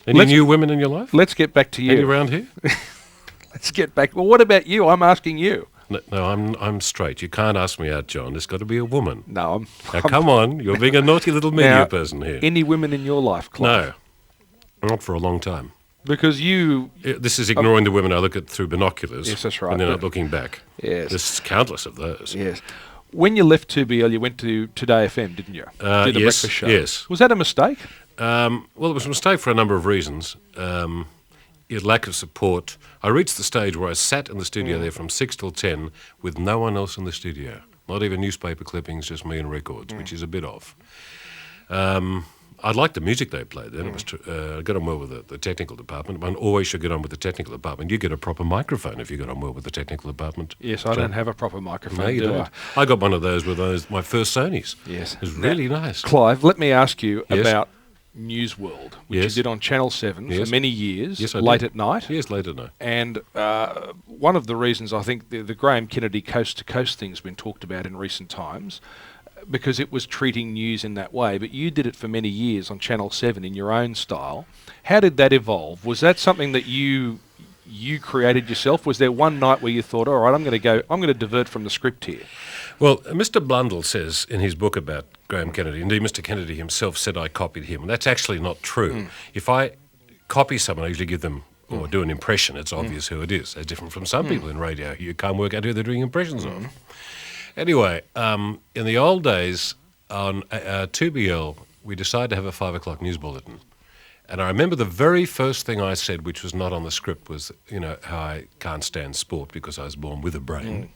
Any new women in your life? Let's get back to you. Any around here? Let's get back. Well, what about you? I'm asking you. No, I'm straight. You can't ask me out, John. There's got to be a woman. No, Now, come on. You're being a naughty little media Now, person here. Any women in your life, Clive? No, not for a long time. Because you... This is ignoring the women I look at through binoculars. Yes, that's right. And then not looking back. Yes. There's countless of those. Yes. When you left 2BL, you went to Today FM, didn't you? Did the yes, breakfast show. yes. Was that a mistake? Well, it was a mistake for a number of reasons. Lack of support. I reached the stage where I sat in the studio there from 6 till 10 with no one else in the studio. Not even newspaper clippings, just me and records, which is a bit off. I liked the music they played then. It was I got on well with the technical department. One always should get on with the technical department. You get a proper microphone if you get on well with the technical department. Yes, I don't have a proper microphone, No, you do don't. I got one of those with my first Sonys. Yes. It was really nice. Clive, let me ask you Yes. about News World, which Yes. you did on Channel 7 Yes. for many years, Yes, I late did. at night. Yes, late at night. And one of the reasons I think the Graham Kennedy coast-to-coast thing's been talked about in recent times, because it was treating news in that way, but you did it for many years on Channel 7 in your own style. How did that evolve? Was that something that you created yourself? Was there one night where you thought, all right, I'm going to divert from the script here? Well, Mr. Blundell says in his book about Graham Kennedy, indeed Mr. Kennedy himself said I copied him, and that's actually not true. If I copy someone, I usually give them, or do an impression, it's obvious who it is. They're different from some people in radio. You can't work out who they're doing impressions of. Anyway, in the old days, on 2BL, we decided to have a 5 o'clock news bulletin. And I remember the very first thing I said, which was not on the script, was, how I can't stand sport because I was born with a brain.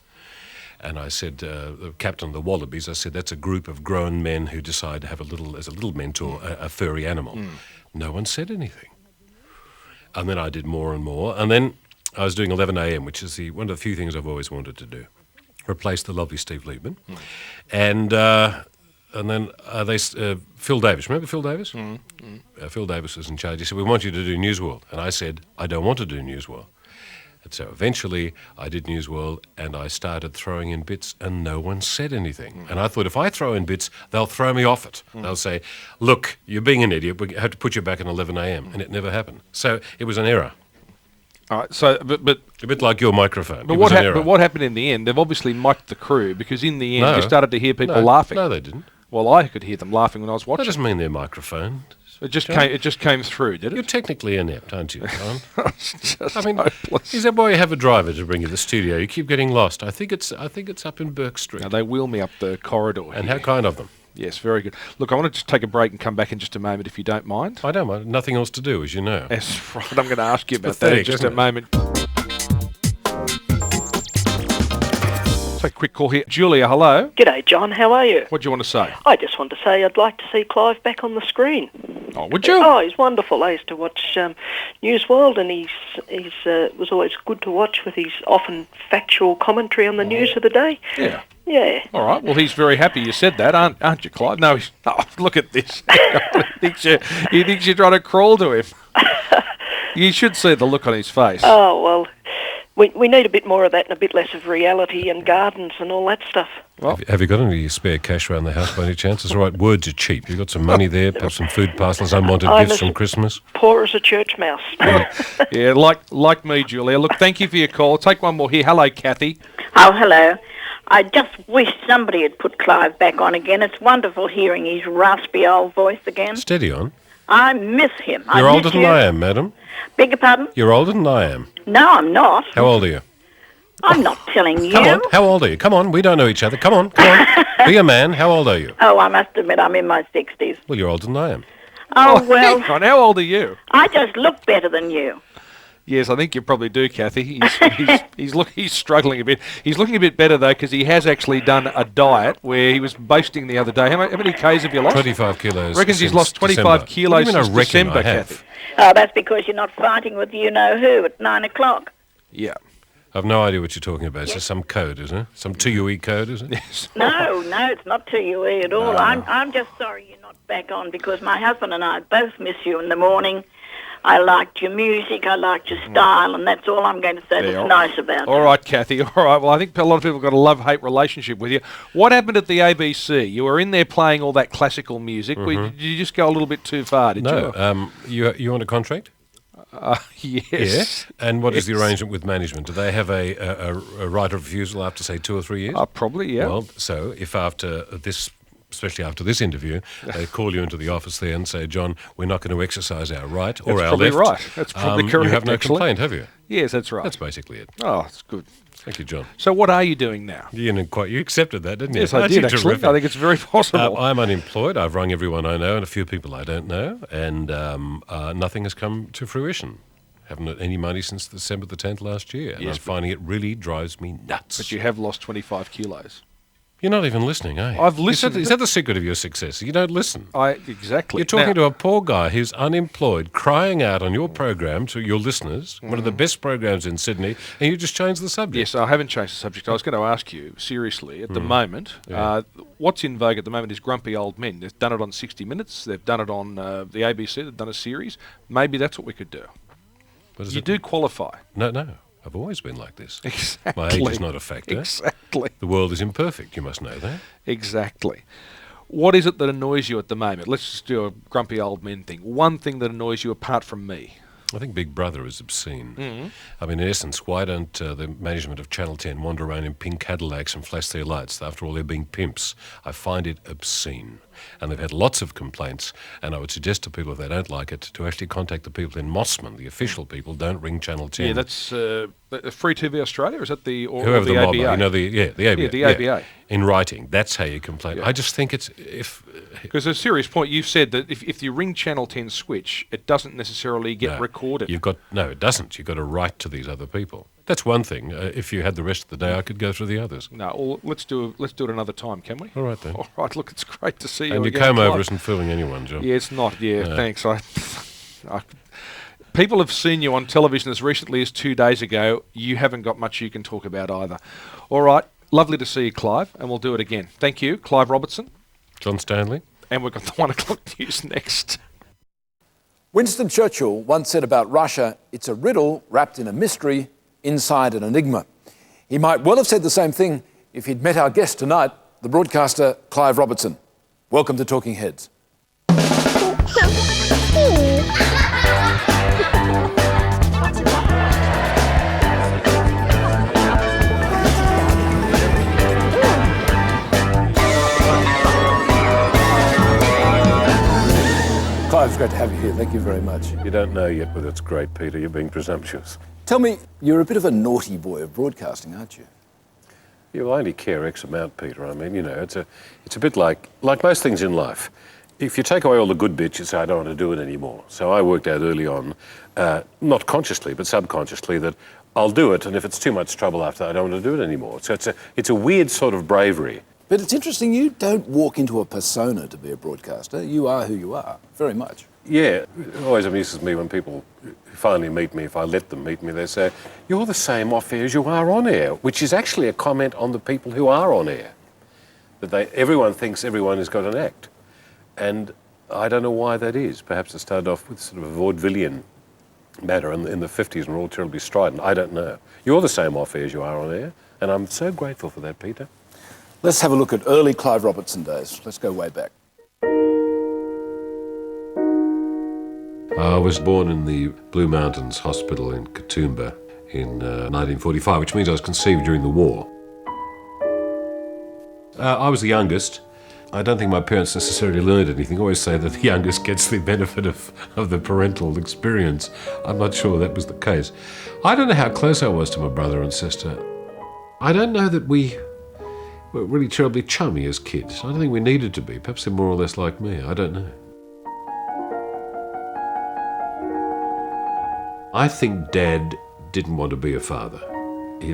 And I said, the captain of the Wallabies, I said, that's a group of grown men who decide to have as a little mentor, a furry animal. No one said anything. And then I did more and more. And then I was doing 11 a.m., which is one of the few things I've always wanted to do. Replace the lovely Steve Liebman. And then Phil Davis. Remember Phil Davis? Phil Davis was in charge. He said, we want you to do News World. And I said, I don't want to do News World. And so eventually I did News World and I started throwing in bits and no one said anything. And I thought, if I throw in bits, they'll throw me off it. They'll say, look, you're being an idiot. We have to put you back at 11 a.m. And it never happened. So it was an error. All right, so but a bit like your microphone. But what happened in the end? They've obviously mic'd the crew, because in the end you started to hear people laughing. No, they didn't. Well, I could hear them laughing when I was watching. That doesn't mean their microphone. It just came through, did it? You're technically inept, aren't you, John? I mean, is that why you have a driver to bring you to the studio? You keep getting lost. I think it's up in Burke Street. Now, they wheel me up the corridor. And how kind of them. Yes, very good. Look, I want to just take a break and come back in just a moment, if you don't mind. I don't mind. Nothing else to do, as you know. That's right. I'm going to ask you about that in just a moment. Take a quick call here. Julia, hello. G'day, John. How are you? What do you want to say? I just want to say I'd like to see Clive back on the screen. Oh, would you? Oh, he's wonderful. I used to watch News World, and he's was always good to watch with his often factual commentary on the news of the day. Yeah. Yeah. All right. Well, he's very happy you said that, aren't you, Clive? No, look at this. he thinks you're trying to crawl to him. You should see the look on his face. Oh, well, we need a bit more of that and a bit less of reality and gardens and all that stuff. Well, have you got any spare cash around the house by any chance? It's all right, words are cheap. You've got some money there, perhaps some food parcels, unwanted gifts from Christmas. Poor as a church mouse. Yeah, like me, Julia. Look, thank you for your call. Take one more here. Hello, Kathy. Oh, hello. I just wish somebody had put Clive back on again. It's wonderful hearing his raspy old voice again. Steady on. I miss him. You're I older miss than you. I am, madam. Beg your pardon? You're older than I am. No, I'm not. How old are you? I'm not telling you. Come on, how old are you? Come on, we don't know each other. Come on. Be a man. How old are you? Oh, I must admit, I'm in my 60s. Well, you're older than I am. Oh, well, Hang on, how old are you? I just look better than you. Yes, I think you probably do, Kathy. He's struggling a bit. He's looking a bit better though because he has actually done a diet where he was boasting the other day. How many k's have you lost? 25 kilos. Reckons he's since lost 25 December. kilos What do you mean since I reckon December, I have? Kathy. Oh, that's because you're not fighting with you-know-who at 9 o'clock. Yeah. I've no idea what you're talking about. It's some code, isn't it? Some TUE code, is it? Yes. No, it's not TUE at all. No. I'm just sorry you're not back on because my husband and I both miss you in the morning. I liked your music, I liked your style, and that's all I'm going to say that's nice about All you. right, Kathy. All right. Well, I think a lot of people have got a love-hate relationship with you. What happened at the ABC? You were in there playing all that classical music. Did you just go a little bit too far, did you? No. You on a contract? Yes. Yeah. And what is the arrangement with management? Do they have a right of refusal after, say, 2 or 3 years? Probably, yeah. Well, so if after this, especially after this interview, they call you into the office there and say, John, we're not going to exercise our right or That's our probably left. right. That's probably correct, You have no actually. complaint, have you? Yes, that's right. That's basically it. Oh, that's good. Thank you, John. So what are you doing now? You accepted that, didn't you? Yes, I did, actually. I think it's very possible. I'm unemployed. I've rung everyone I know and a few people I don't know, and nothing has come to fruition. Haven't had any money since December the 10th last year, and Yes, I'm finding it really drives me nuts. But you have lost 25 kilos. You're not even listening, are you? I've listened. Is that the secret of your success? You don't listen. Exactly. You're talking Now- to a poor guy who's unemployed, crying out on your program to your listeners, one of the best programs in Sydney, and you just changed the subject. Yes, I haven't changed the subject. I was going to ask you, seriously, at the moment, what's in vogue at the moment is grumpy old men. They've done it on 60 Minutes. They've done it on the ABC. They've done a series. Maybe that's what we could do. You do qualify. No. I've always been like this. Exactly. My age is not a factor. Exactly. The world is imperfect, you must know that. Exactly. What is it that annoys you at the moment? Let's just do a grumpy old men thing. One thing that annoys you apart from me. I think Big Brother is obscene. Mhm. I mean, in essence, why don't the management of Channel 10 wander around in pink Cadillacs and flash their lights? After all, they're being pimps. I find it obscene. And they've had lots of complaints, and I would suggest to people, if they don't like it, to actually contact the people in Mossman, the official people. Don't ring Channel 10. Yeah, that's Free TV Australia, is that the or Whoever the the mob ABA? are, you know, the ABA. Yeah, the ABA. In writing, that's how you complain. I just think it's Because a serious point, you've said that if you ring Channel 10 switch, it doesn't necessarily get recorded. No, it doesn't. You've got to write to these other people. That's one thing. If you had the rest of the day, I could go through the others. No, well, let's do it another time, can we? All right then. All right. Look, it's great to see you. And your again, comb over Clive. isn't fooling anyone, John. Yeah, it's not. Yeah, No. thanks. People have seen you on television as recently as 2 days ago. You haven't got much you can talk about either. All right. Lovely to see you, Clive, and we'll do it again. Thank you, Clive Robertson. John Stanley. And we've got the 1 o'clock news next. Winston Churchill once said about Russia, it's a riddle wrapped in a mystery inside an enigma. He might well have said the same thing if he'd met our guest tonight, the broadcaster Clive Robertson. Welcome to Talking Heads. Clive, it's great to have you here. Thank you very much. You don't know yet whether it's great, Peter. You're being presumptuous. Tell me, you're a bit of a naughty boy of broadcasting, aren't you? You only care X amount, Peter. I mean, you know, it's a bit like most things in life. If you take away all the good bits, you say, I don't want to do it anymore. So I worked out early on, not consciously, but subconsciously, that I'll do it, and if it's too much trouble after that, I don't want to do it anymore. So it's a weird sort of bravery. But it's interesting, you don't walk into a persona to be a broadcaster. You are who you are, very much. Yeah, it always amuses me when people finally meet me, if I let them meet me, they say, you're the same off air as you are on air, which is actually a comment on the people who are on air. That everyone thinks everyone has got an act. And I don't know why that is. Perhaps it started off with sort of a vaudevillian matter in the 50s and we're all terribly strident. I don't know. You're the same off air as you are on air, and I'm so grateful for that, Peter. Let's have a look at early Clive Robertson days. Let's go way back. I was born in the Blue Mountains Hospital in Katoomba in 1945, which means I was conceived during the war. I was the youngest, I don't think my parents necessarily learned anything. I always say that the youngest gets the benefit of the parental experience. I'm not sure that was the case. I don't know how close I was to my brother and sister. I don't know that we were really terribly chummy as kids. I don't think we needed to be. Perhaps they're more or less like me. I don't know. I think Dad didn't want to be a father,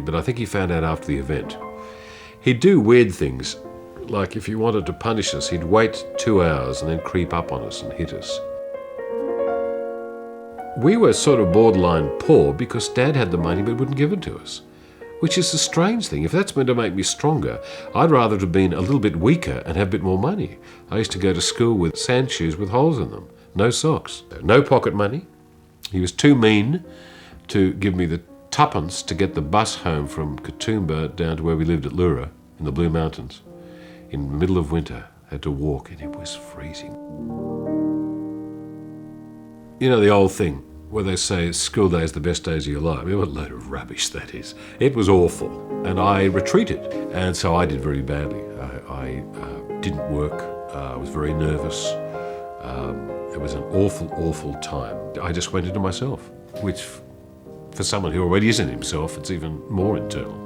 but I think he found out after the event. He'd do weird things. Like if he wanted to punish us, he'd wait 2 hours and then creep up on us and hit us. We were sort of borderline poor because Dad had the money but wouldn't give it to us, which is a strange thing. If that's meant to make me stronger, I'd rather have been a little bit weaker and have a bit more money. I used to go to school with sand shoes with holes in them, no socks, no pocket money. He was too mean to give me the tuppence to get the bus home from Katoomba down to where we lived at Lura in the Blue Mountains. In the middle of winter, I had to walk and it was freezing. You know the old thing where they say school day is the best days of your life. I mean, what a load of rubbish that is. It was awful and I retreated, and so I did very badly. I didn't work, I was very nervous. It was an awful, awful time. I just went into myself, which for someone who already is in himself, it's even more internal.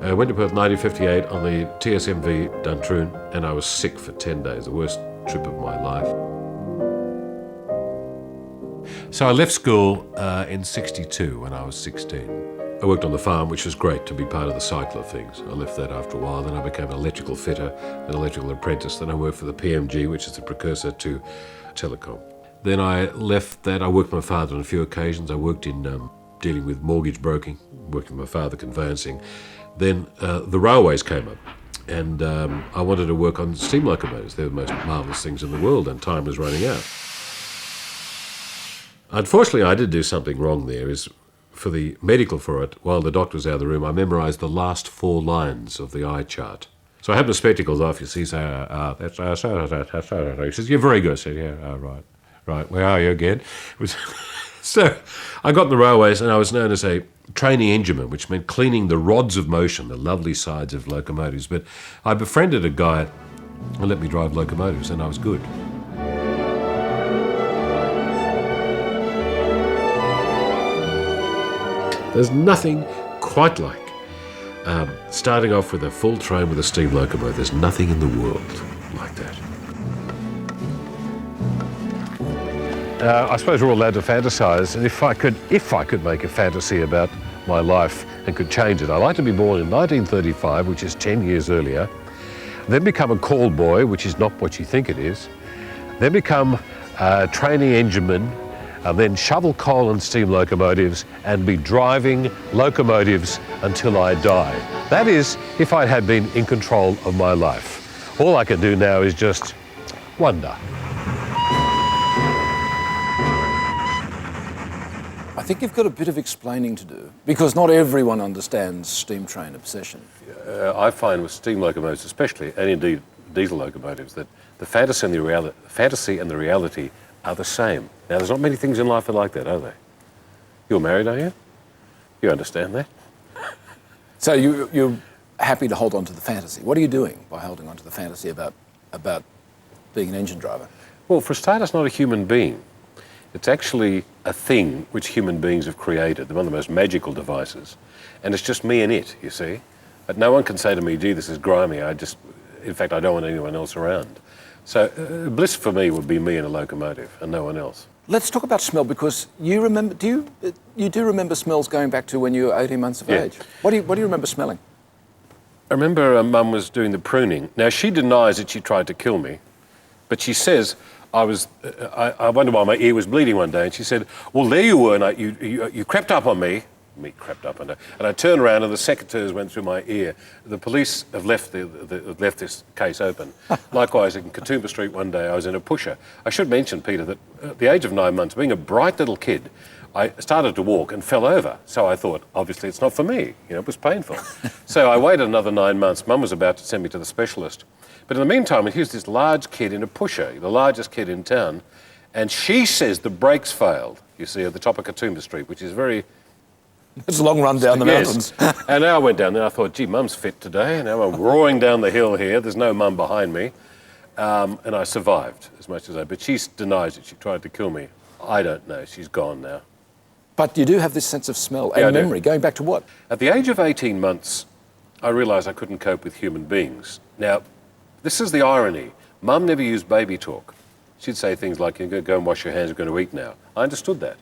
I went to Perth 1958 on the TSMV Duntroon, and I was sick for 10 days, the worst trip of my life. So I left school in 62 when I was 16. I worked on the farm, which was great to be part of the cycle of things. I left that after a while, then I became an electrical fitter, an electrical apprentice, then I worked for the PMG, which is the precursor to telecom. Then I left that, I worked with my father on a few occasions. I worked in dealing with mortgage broking, worked with my father conveyancing. Then the railways came up, and I wanted to work on steam locomotives. They're the most marvellous things in the world, and time was running out. Unfortunately, I did do something wrong there. Is for the medical for it, while the doctor was out of the room, I memorised the last 4 lines of the eye chart. So I had my spectacles off, you see, so that's he says, you're very good. I said, yeah, right, where are you again? So I got in the railways and I was known as a trainee engineman, which meant cleaning the rods of motion, the lovely sides of locomotives. But I befriended a guy who let me drive locomotives and I was good. There's nothing quite like starting off with a full train with a steam locomotive. There's nothing in the world like that. I suppose we're all allowed to fantasise, and if I could make a fantasy about my life and could change it, I'd like to be born in 1935, which is 10 years earlier, then become a call boy, which is not what you think it is, then become a trainee engineman, and then shovel coal and steam locomotives and be driving locomotives until I die. That is, if I had been in control of my life. All I can do now is just wonder. I think you've got a bit of explaining to do, because not everyone understands steam train obsession. I find with steam locomotives especially, and indeed diesel locomotives, that the fantasy and the reality are the same. Now, there's not many things in life that are like that, are they? You're married, are you? You understand that? So you're happy to hold on to the fantasy. What are you doing by holding on to the fantasy about being an engine driver? Well, for a start, it's not a human being. It's actually a thing which human beings have created, one of the most magical devices. And it's just me and it, you see. But no one can say to me, gee, this is grimy. In fact, I don't want anyone else around. So bliss for me would be me in a locomotive and no one else. Let's talk about smell, because you remember. Do you remember smells going back to when you were 18 months of age? What do you remember smelling? I remember Mum was doing the pruning. Now she denies that she tried to kill me, but she says I wonder why my ear was bleeding one day, and she said, "Well, there you were, and you crept up on me." Me crept up on her, and I turned around and the secateurs went through my ear. The police have left this case open. Likewise, in Katoomba Street one day, I was in a pusher. I should mention, Peter, that at the age of 9 months, being a bright little kid, I started to walk and fell over. So I thought, obviously, it's not for me. It was painful. So I waited another 9 months. Mum was about to send me to the specialist. But in the meantime, here's this large kid in a pusher, the largest kid in town, and she says the brakes failed, you see, at the top of Katoomba Street, which is very It's a long run down the mountains. And now I went down there, I thought, gee, Mum's fit today. And now I'm roaring down the hill here. There's no Mum behind me. And I survived as much as but she denies it. She tried to kill me. I don't know. She's gone now. But you do have this sense of smell and memory. Going back to what? At the age of 18 months, I realised I couldn't cope with human beings. Now, this is the irony. Mum never used baby talk. She'd say things like, "You're going to go and wash your hands, you're going to eat now." I understood that.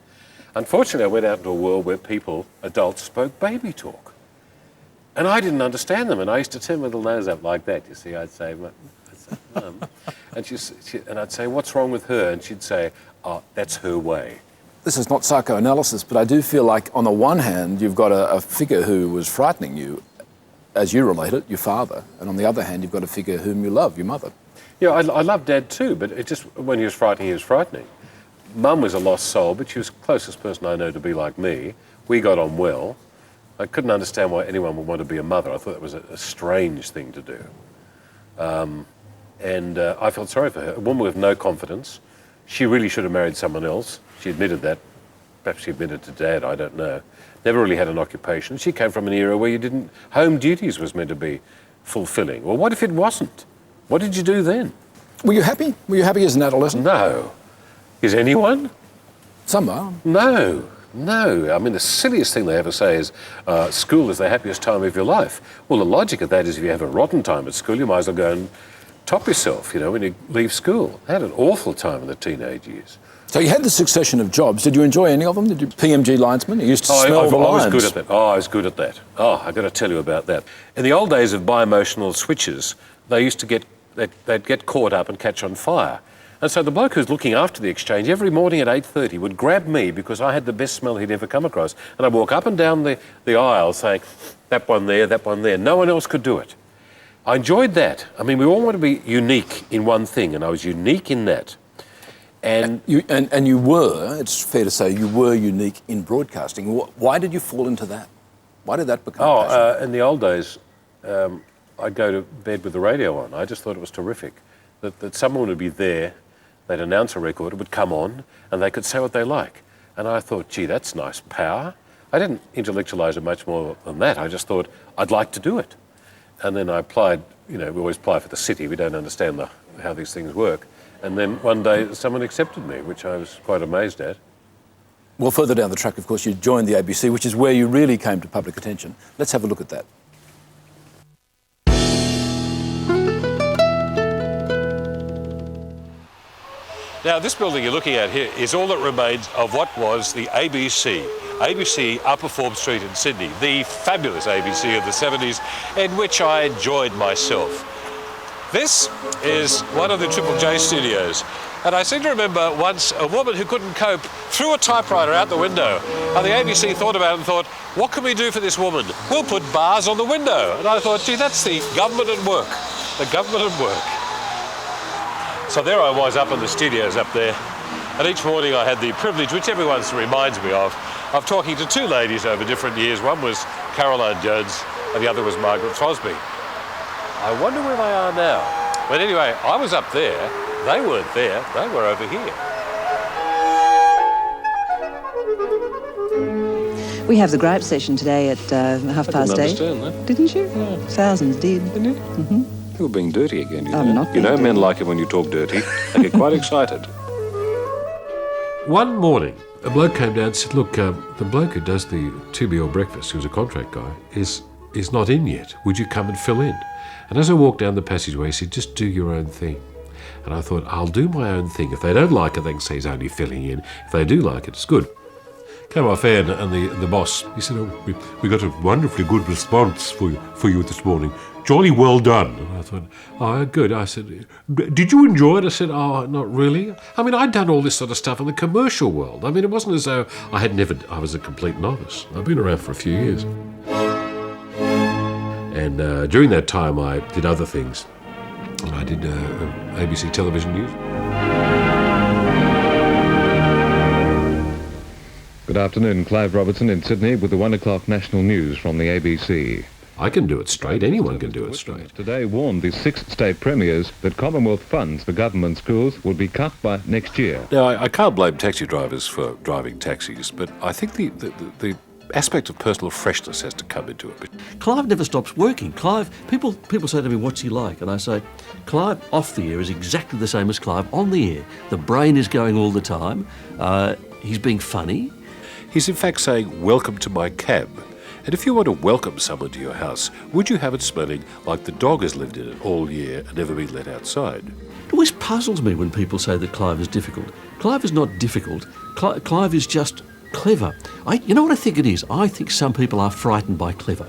Unfortunately, I went out into a world where people, adults, spoke baby talk. And I didn't understand them. And I used to turn my little nose up like that, you see. I'd say, "Mum." And I'd say, "What's wrong with her?" And she'd say, "Oh, that's her way." This is not psychoanalysis, but I do feel like on the one hand, you've got a figure who was frightening you, as you relate it, your father. And on the other hand, you've got a figure whom you love, your mother. Yeah, I love Dad too, but it just, when he was frightening. Mum was a lost soul, but she was the closest person I know to be like me. We got on well. I couldn't understand why anyone would want to be a mother. I thought it was a strange thing to do. I felt sorry for her. A woman with no confidence. She really should have married someone else. She admitted that. Perhaps she admitted to Dad, I don't know. Never really had an occupation. She came from an era where home duties was meant to be fulfilling. Well, what if it wasn't? What did you do then? Were you happy? Were you happy as an adolescent? No. Is anyone? Some are. No. I mean, the silliest thing they ever say is school is the happiest time of your life. Well, the logic of that is if you have a rotten time at school, you might as well go and top yourself, when you leave school. I had an awful time in the teenage years. So you had the succession of jobs. Did you enjoy any of them? Did you PMG linesman? You used to smell the lines. I was good at that. I was good at that. I've got to tell you about that. In the old days of biomotional switches, they used to they'd get caught up and catch on fire. And so the bloke who's looking after the exchange every morning at 8:30 would grab me because I had the best smell he'd ever come across. And I'd walk up and down the aisle saying, that one there, that one there. No one else could do it. I enjoyed that. I mean, we all want to be unique in one thing, and I was unique in that. And you were, it's fair to say, you were unique in broadcasting. Why did you fall into that? Why did that become passion? In the old days, I'd go to bed with the radio on. I just thought it was terrific that someone would be there, they'd announce a record, it would come on, and they could say what they like. And I thought, gee, that's nice power. I didn't intellectualise it much more than that. I just thought, I'd like to do it. And then I applied, we always apply for the city. We don't understand how these things work. And then one day someone accepted me, which I was quite amazed at. Well, further down the track, of course, you joined the ABC, which is where you really came to public attention. Let's have a look at that. Now, this building you're looking at here is all that remains of what was the ABC. ABC Upper Forbes Street in Sydney, the fabulous ABC of the 70s, in which I enjoyed myself. This is one of the Triple J studios, and I seem to remember once a woman who couldn't cope threw a typewriter out the window, and the ABC thought about it and thought, what can we do for this woman? We'll put bars on the window. And I thought, gee, that's the government at work. The government at work. So there I was up in the studios up there, and each morning I had the privilege, which everyone reminds me of talking to two ladies over different years. One was Caroline Jones, and the other was Margaret Throsby. I wonder where they are now. But anyway, I was up there, they weren't there, they were over here. We have the gripe session today at 8:30. I didn't understand that. Didn't you? No. Thousands did. Didn't you? Mm-hmm. You're being dirty again, you know. I'm not You know, being men like it when you talk dirty. They get quite excited. One morning, a bloke came down and said, look, the bloke who does the 2BL breakfast, who's a contract guy, is not in yet. Would you come and fill in? And as I walked down the passageway, he said, just do your own thing. And I thought, I'll do my own thing. If they don't like it, they can say he's only filling in. If they do like it, it's good. Came off air, and the boss, he said, oh, we got a wonderfully good response for you this morning. Jolly well done. And I thought, oh, good. I said, did you enjoy it? I said, oh, not really. I mean, I'd done all this sort of stuff in the commercial world. I mean, it wasn't as though I was a complete novice. I've been around for a few years. And during that time, I did other things. And I did ABC television news. Good afternoon, Clive Robertson in Sydney with the 1 o'clock national news from the ABC. I can do it straight. Anyone can do it straight. Today warned the 6 state premiers that Commonwealth funds for government schools will be cut by next year. Now, I can't blame taxi drivers for driving taxis, but I think the aspect of personal freshness has to come into it. Clive never stops working. Clive, people say to me, what's he like? And I say, Clive off the air is exactly the same as Clive on the air. The brain is going all the time. He's being funny. He's in fact saying, welcome to my cab. And if you want to welcome someone to your house, would you have it smelling like the dog has lived in it all year and never been let outside? It always puzzles me when people say that Clive is difficult. Clive is not difficult. Clive is just clever. You know what I think it is? I think some people are frightened by clever.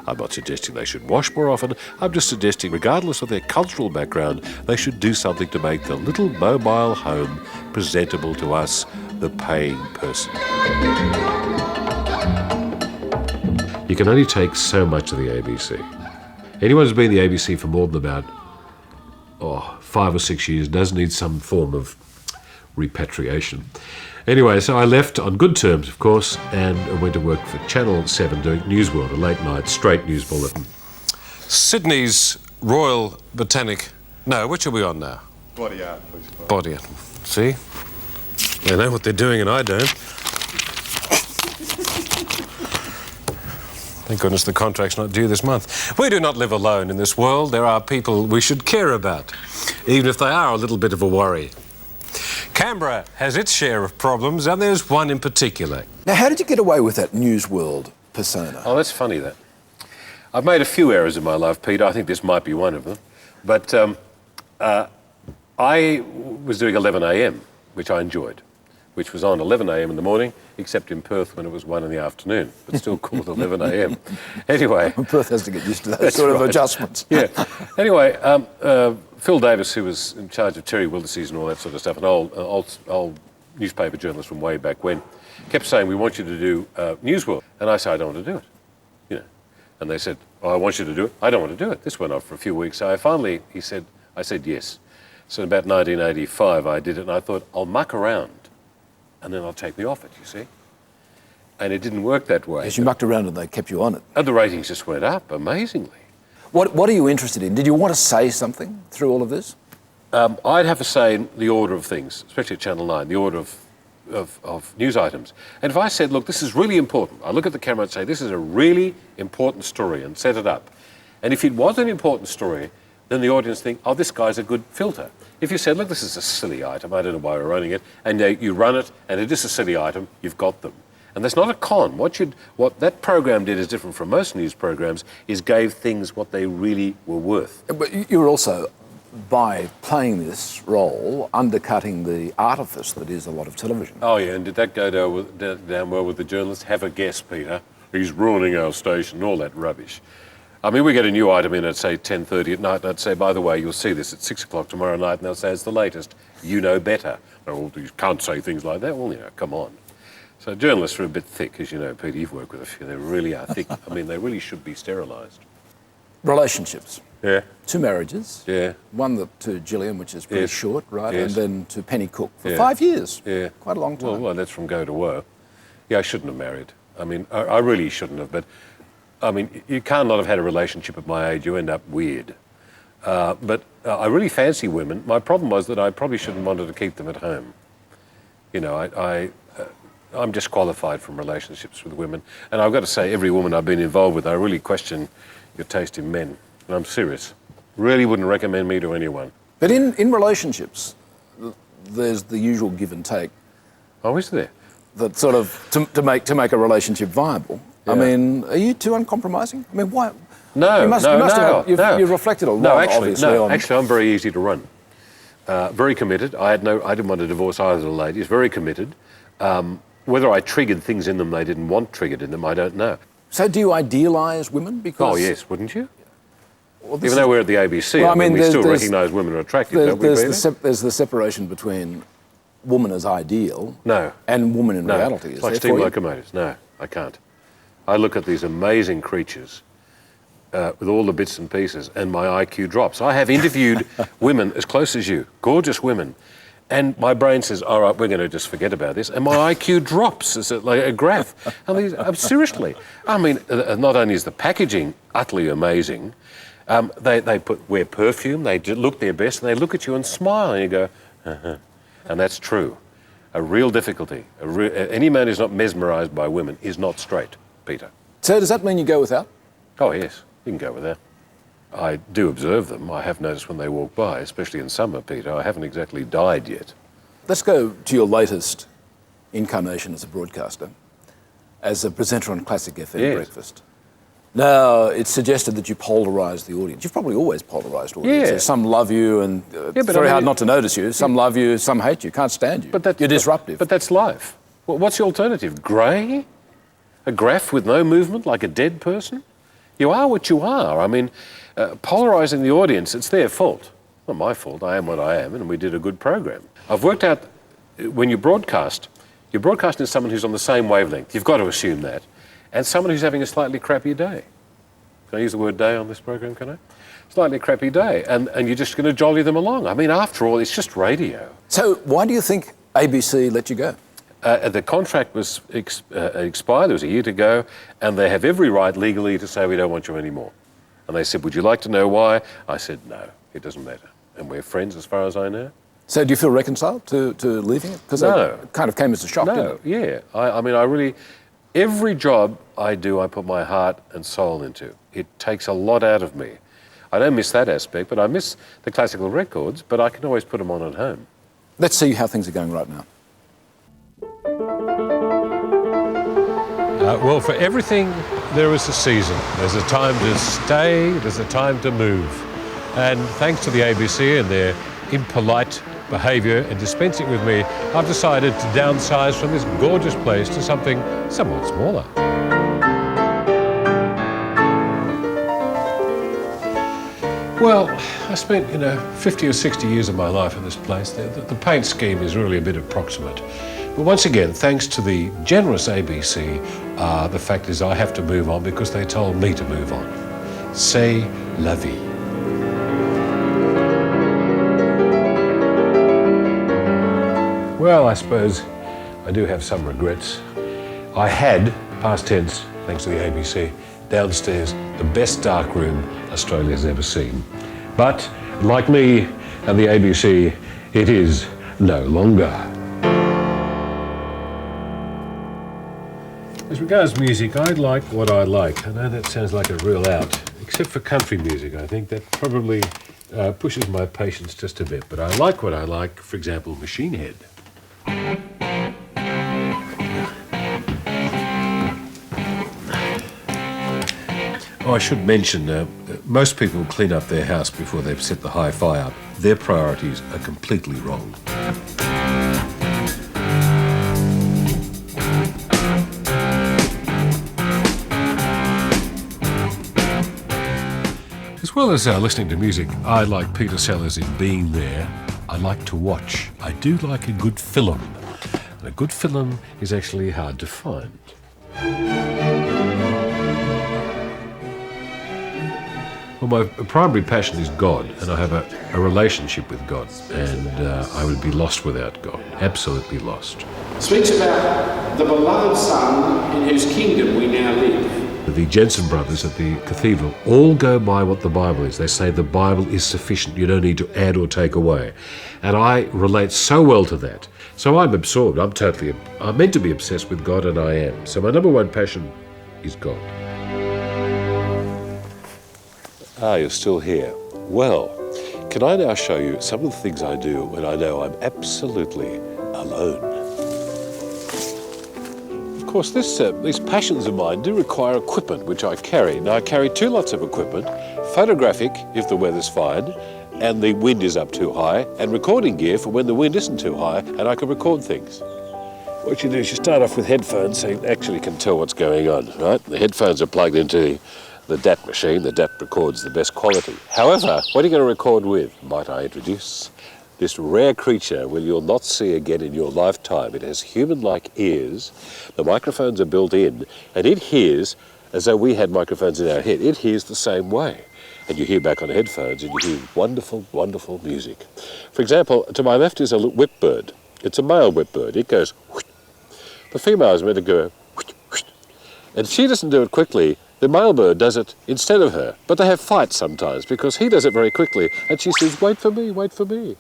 I'm not suggesting they should wash more often. I'm just suggesting, regardless of their cultural background, they should do something to make the little mobile home presentable to us, the paying person. You can only take so much of the ABC. Anyone who's been in the ABC for more than about 5 or 6 years does need some form of repatriation. Anyway, so I left on good terms, of course, and went to work for Channel 7 doing Newsworld, a late-night straight news bulletin. Sydney's Royal Botanic... No, which are we on now? Body art, please. Body art. See? They know what they're doing and I don't. Thank goodness the contract's not due this month. We do not live alone in this world. There are people we should care about, even if they are a little bit of a worry. Canberra has its share of problems, and there's one in particular. Now, how did you get away with that News World persona? Oh, that's funny, that. I've made a few errors in my life, Peter. I think this might be one of them. But I was doing 11 a.m, which I enjoyed, which was on 11 a.m. in the morning, except in Perth when it was 1 in the afternoon, but still called 11 a.m. Anyway. Perth has to get used to that sort of adjustments. Yeah. Anyway, Phil Davis, who was in charge of Terry Wildesees and all that sort of stuff, an old newspaper journalist from way back when, kept saying, we want you to do Newsworld. And I said, I don't want to do it. You know. And they said, oh, I want you to do it. I don't want to do it. This went on for a few weeks. So I said yes. So in about 1985, I did it, and I thought, I'll muck around, and then I'll take me off it, you see. And it didn't work that way. As you mucked around and they kept you on it. And the ratings just went up, amazingly. What are you interested in? Did you want to say something through all of this? I'd have to say in the order of things, especially at Channel 9, the order of news items. And if I said, look, this is really important, I look at the camera and say, this is a really important story, and set it up. And if it was an important story, then the audience think, oh, this guy's a good filter. If you said, look, this is a silly item, I don't know why we're running it, and you run it, and it is a silly item, you've got them. And that's not a con. What that program did is different from most news programs, is gave things what they really were worth. But you were also, by playing this role, undercutting the artifice that is a lot of television. Oh, yeah, and did that go down well with the journalists? Have a guess, Peter. He's ruining our station, all that rubbish. I mean, we get a new item in at, say, 10:30 at night, and I'd say, by the way, you'll see this at 6 o'clock tomorrow night, and they'll say, it's the latest. You know better. Oh, you can't say things like that. Well, you know, come on. So journalists are a bit thick, as you know, Peter. You've worked with a few. They really are thick. I mean, they really should be sterilised. Relationships. Yeah. 2 marriages. Yeah. One to Gillian, which is pretty short, right? Yes. And then to Penny Cook for Yeah. 5 years. Yeah. Quite a long time. Well, that's from go to woe. Yeah, I shouldn't have married. I mean, I really shouldn't have, but I mean, you can't not have had a relationship at my age. You end up weird. But I really fancy women. My problem was that I probably shouldn't wanted to keep them at home. You know, I'm disqualified from relationships with women. And I've got to say, every woman I've been involved with, I really question your taste in men. And I'm serious. Really wouldn't recommend me to anyone. But in relationships, there's the usual give and take. Oh, is there? That sort of, to make a relationship viable. Yeah. I mean, are you too uncompromising? I mean, why? No, You've reflected a lot, obviously. Actually, I'm very easy to run. Very committed. I didn't want to divorce either of the ladies. Very committed. Whether I triggered things in them they didn't want triggered in them, I don't know. So do you idealise women? Because oh, yes, wouldn't you? Well, even though we're at the ABC, I mean we still recognise women are attractive, don't we, there's the separation between woman as ideal and woman in reality. It's like steam locomotives. No, I can't. I look at these amazing creatures with all the bits and pieces, and my IQ drops. I have interviewed women as close as you, gorgeous women, and my brain says, all right, we're going to just forget about this, and my IQ drops. It's like a graph. I mean, seriously. I mean, not only is the packaging utterly amazing, they wear perfume, they look their best, and they look at you and smile, and you go, and that's true. a real difficulty. Any man who's not mesmerised by women is not straight, Peter. So does that mean you go without? Oh, yes, you can go without. I do observe them. I have noticed when they walk by, especially in summer, Peter. I haven't exactly died yet. Let's go to your latest incarnation as a broadcaster, as a presenter on Classic FM Breakfast. Now, it's suggested that you polarise the audience. You've probably always polarised audiences. Yeah. Some love you and it's very hard not to notice you. Some love you, some hate you, can't stand you. But you're disruptive. But that's life. What's the alternative? Grey? A graph with no movement, like a dead person? You are what you are. I mean, polarising the audience, it's their fault. Not my fault. I am what I am, and we did a good program. I've worked out, when you broadcast, you're broadcasting to someone who's on the same wavelength. You've got to assume that. And someone who's having a slightly crappy day. Can I use the word day on this program, can I? Slightly crappy day. And you're just going to jolly them along. I mean, after all, it's just radio. So why do you think ABC let you go? The contract was expired. It was a year to go. And they have every right legally to say, we don't want you anymore. And they said, would you like to know why? I said, no, it doesn't matter. And we're friends as far as I know. So do you feel reconciled to leaving it? Because it kind of came as a shock, didn't it? Yeah. I mean, I really... Every job I do, I put my heart and soul into. It takes a lot out of me. I don't miss that aspect, but I miss the classical records, but I can always put them on at home. Let's see how things are going right now. Well, for everything, there is a season. There's a time to stay, there's a time to move. And thanks to the ABC and their impolite behaviour and dispensing with me, I've decided to downsize from this gorgeous place to something somewhat smaller. Well, I spent, 50 or 60 years of my life in this place. The paint scheme is really a bit approximate. But once again, thanks to the generous ABC, the fact is I have to move on because they told me to move on. C'est la vie. Well, I suppose I do have some regrets. I had, past tense, thanks to the ABC, downstairs the best dark room Australia's ever seen. But, like me and the ABC, it is no longer. As regards music, I like what I like. I know that sounds like a real out, except for country music. I think that probably pushes my patience just a bit. But I like what I like, for example, Machine Head. Oh, I should mention, most people clean up their house before they've set the hi-fi up. Their priorities are completely wrong. As well as listening to music, I, like Peter Sellers, in being there, I like to watch. I do like a good film. And a good film is actually hard to find. Well, my primary passion is God, and I have a relationship with God, and I would be lost without God, absolutely lost. Speaks about the beloved Son in whose kingdom we now live. The Jensen brothers at the cathedral all go by what the Bible is. They say the Bible is sufficient, you don't need to add or take away. And I relate so well to that. So I'm absorbed, I'm meant to be obsessed with God, and I am. So my number one passion is God. Ah, you're still here. Well, can I now show you some of the things I do when I know I'm absolutely alone? Of course, these passions of mine do require equipment, which I carry. Now, I carry two lots of equipment, photographic if the weather's fine and the wind is up too high, and recording gear for when the wind isn't too high and I can record things. What you do is you start off with headphones so you actually can tell what's going on, right? The headphones are plugged into the DAT machine. The DAT records the best quality. However, what are you going to record with? Might I introduce this rare creature you'll not see again in your lifetime. It has human-like ears. The microphones are built in, and it hears as though we had microphones in our head. It hears the same way. And you hear back on headphones, and you hear wonderful, wonderful music. For example, to my left is a whip bird. It's a male whip bird. It goes whoosh. The female is meant to go whoosh, whoosh. And she doesn't do it quickly. The male bird does it instead of her. But they have fights sometimes because he does it very quickly. And she says, wait for me, wait for me.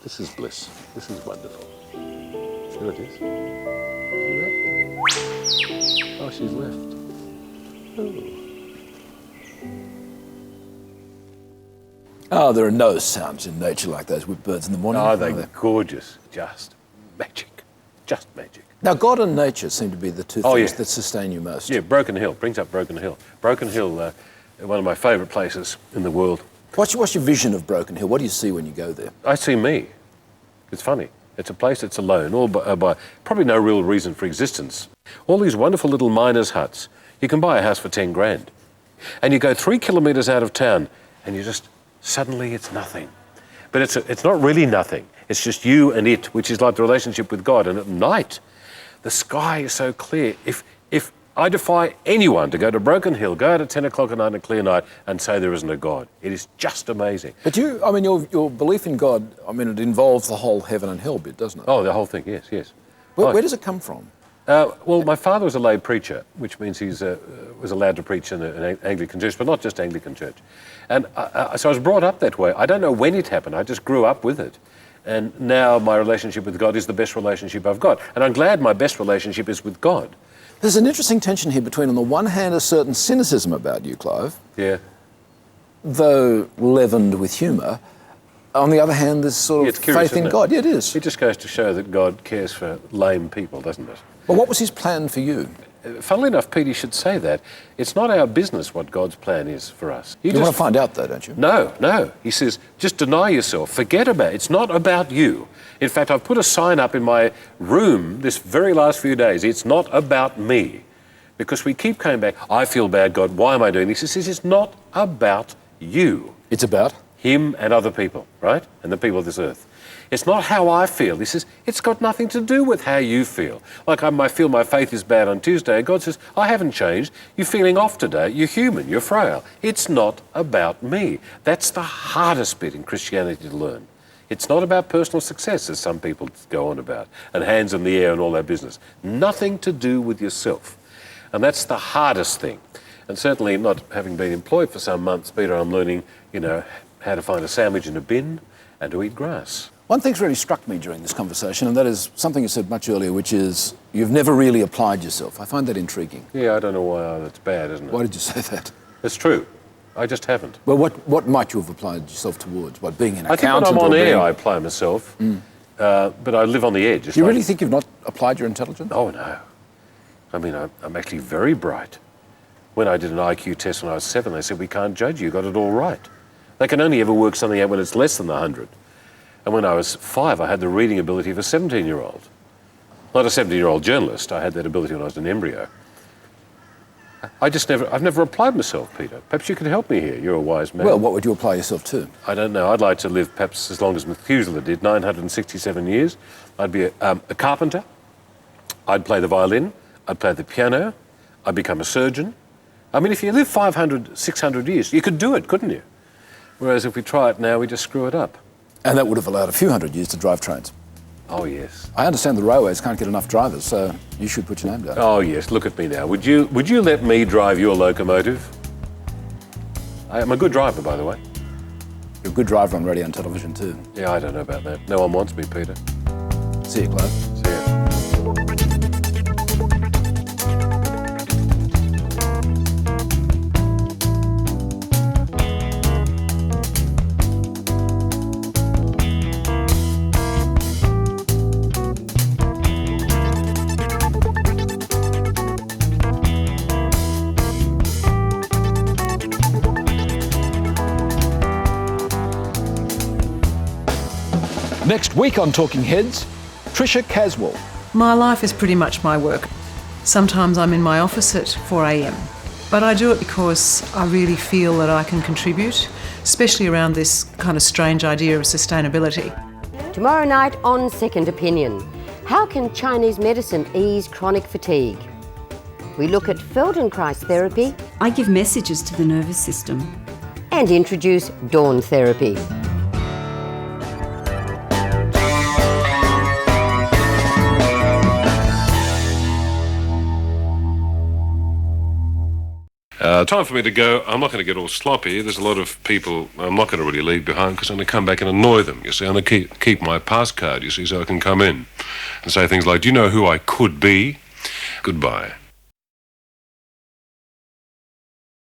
This is bliss. This is wonderful. There it is. See that? Oh, she's left. Oh, there are no sounds in nature like those with birds in the morning. Oh, they're gorgeous. Just magic. Just magic. Now, God and nature seem to be the two Oh, things yeah. that sustain you most. Yeah, Broken Hill. Brings up Broken Hill. Broken Hill, one of my favourite places in the world. What's your vision of Broken Hill? What do you see when you go there? I see me. It's funny. It's a place that's alone, all by probably no real reason for existence. All these wonderful little miners' huts. You can buy a house for 10 grand. And you go 3 kilometres out of town and you just, suddenly it's nothing. But it's not really nothing. It's just you and it, which is like the relationship with God. And at night, the sky is so clear. If I defy anyone to go to Broken Hill, go out at 10 o'clock at night on a clear night and say there isn't a God. It is just amazing. But your belief in God, it involves the whole heaven and hell bit, doesn't it? Oh, the whole thing, yes, yes. Where does it come from? Well, my father was a lay preacher, which means he was allowed to preach in an Anglican church, but not just Anglican church. And so I was brought up that way. I don't know when it happened. I just grew up with it. And now my relationship with God is the best relationship I've got. And I'm glad my best relationship is with God. There's an interesting tension here between, on the one hand, a certain cynicism about you, Clive. Yeah. Though leavened with humour. On the other hand, there's sort of faith in God. Yeah, it is. It just goes to show that God cares for lame people, doesn't it? Well, what was his plan for you? Funnily enough, Pete, you should say that. It's not our business what God's plan is for us. You want to find out, though, don't you? No. He says, just deny yourself. Forget about it. It's not about you. In fact, I've put a sign up in my room this very last few days. It's not about me. Because we keep coming back, I feel bad, God, why am I doing this? He says, it's not about you. It's about? Him and other people, right? And the people of this earth. It's not how I feel. He says, it's got nothing to do with how you feel. Like I might feel my faith is bad on Tuesday. God says, I haven't changed. You're feeling off today. You're human. You're frail. It's not about me. That's the hardest bit in Christianity to learn. It's not about personal success, as some people go on about, and hands in the air and all that business. Nothing to do with yourself. And that's the hardest thing. And certainly not having been employed for some months, Peter, I'm learning, how to find a sandwich in a bin and to eat grass. One thing's really struck me during this conversation, and that is something you said much earlier, which is you've never really applied yourself. I find that intriguing. Yeah, I don't know why that's bad, isn't it? Why did you say that? It's true. I just haven't. Well, what might you have applied yourself towards? What, being an accountant? I think when I'm on air, I apply myself, but I live on the edge. Do you really think you've not applied your intelligence? Oh, no. I mean, I'm actually very bright. When I did an IQ test when I was 7, they said, we can't judge you, got it all right. They can only ever work something out when it's less than 100. And when I was 5, I had the reading ability of a 17-year-old. Not a 17-year-old journalist. I had that ability when I was an embryo. I've never applied myself, Peter. Perhaps you could help me here. You're a wise man. Well, what would you apply yourself to? I don't know. I'd like to live perhaps as long as Methuselah did, 967 years. I'd be a carpenter. I'd play the violin. I'd play the piano. I'd become a surgeon. I mean, if you live 500, 600 years, you could do it, couldn't you? Whereas if we try it now, we just screw it up. And that would have allowed a few hundred years to drive trains. Oh, yes. I understand the railways can't get enough drivers, so you should put your name down. Oh, yes. Look at me now. Would you let me drive your locomotive? I'm a good driver, by the way. You're a good driver on radio and television, too. Yeah, I don't know about that. No one wants me, Peter. See you, Clive. See you. Next week on Talking Heads, Tricia Caswell. My life is pretty much my work. Sometimes I'm in my office at 4 a.m, but I do it because I really feel that I can contribute, especially around this kind of strange idea of sustainability. Tomorrow night on Second Opinion, how can Chinese medicine ease chronic fatigue? We look at Feldenkrais therapy. I give messages to the nervous system. And introduce dawn therapy. Time for me to go. I'm not going to get all sloppy. There's a lot of people I'm not going to really leave behind because I'm going to come back and annoy them, you see. I'm going to keep my passcard, you see, so I can come in and say things like, do you know who I could be? Goodbye.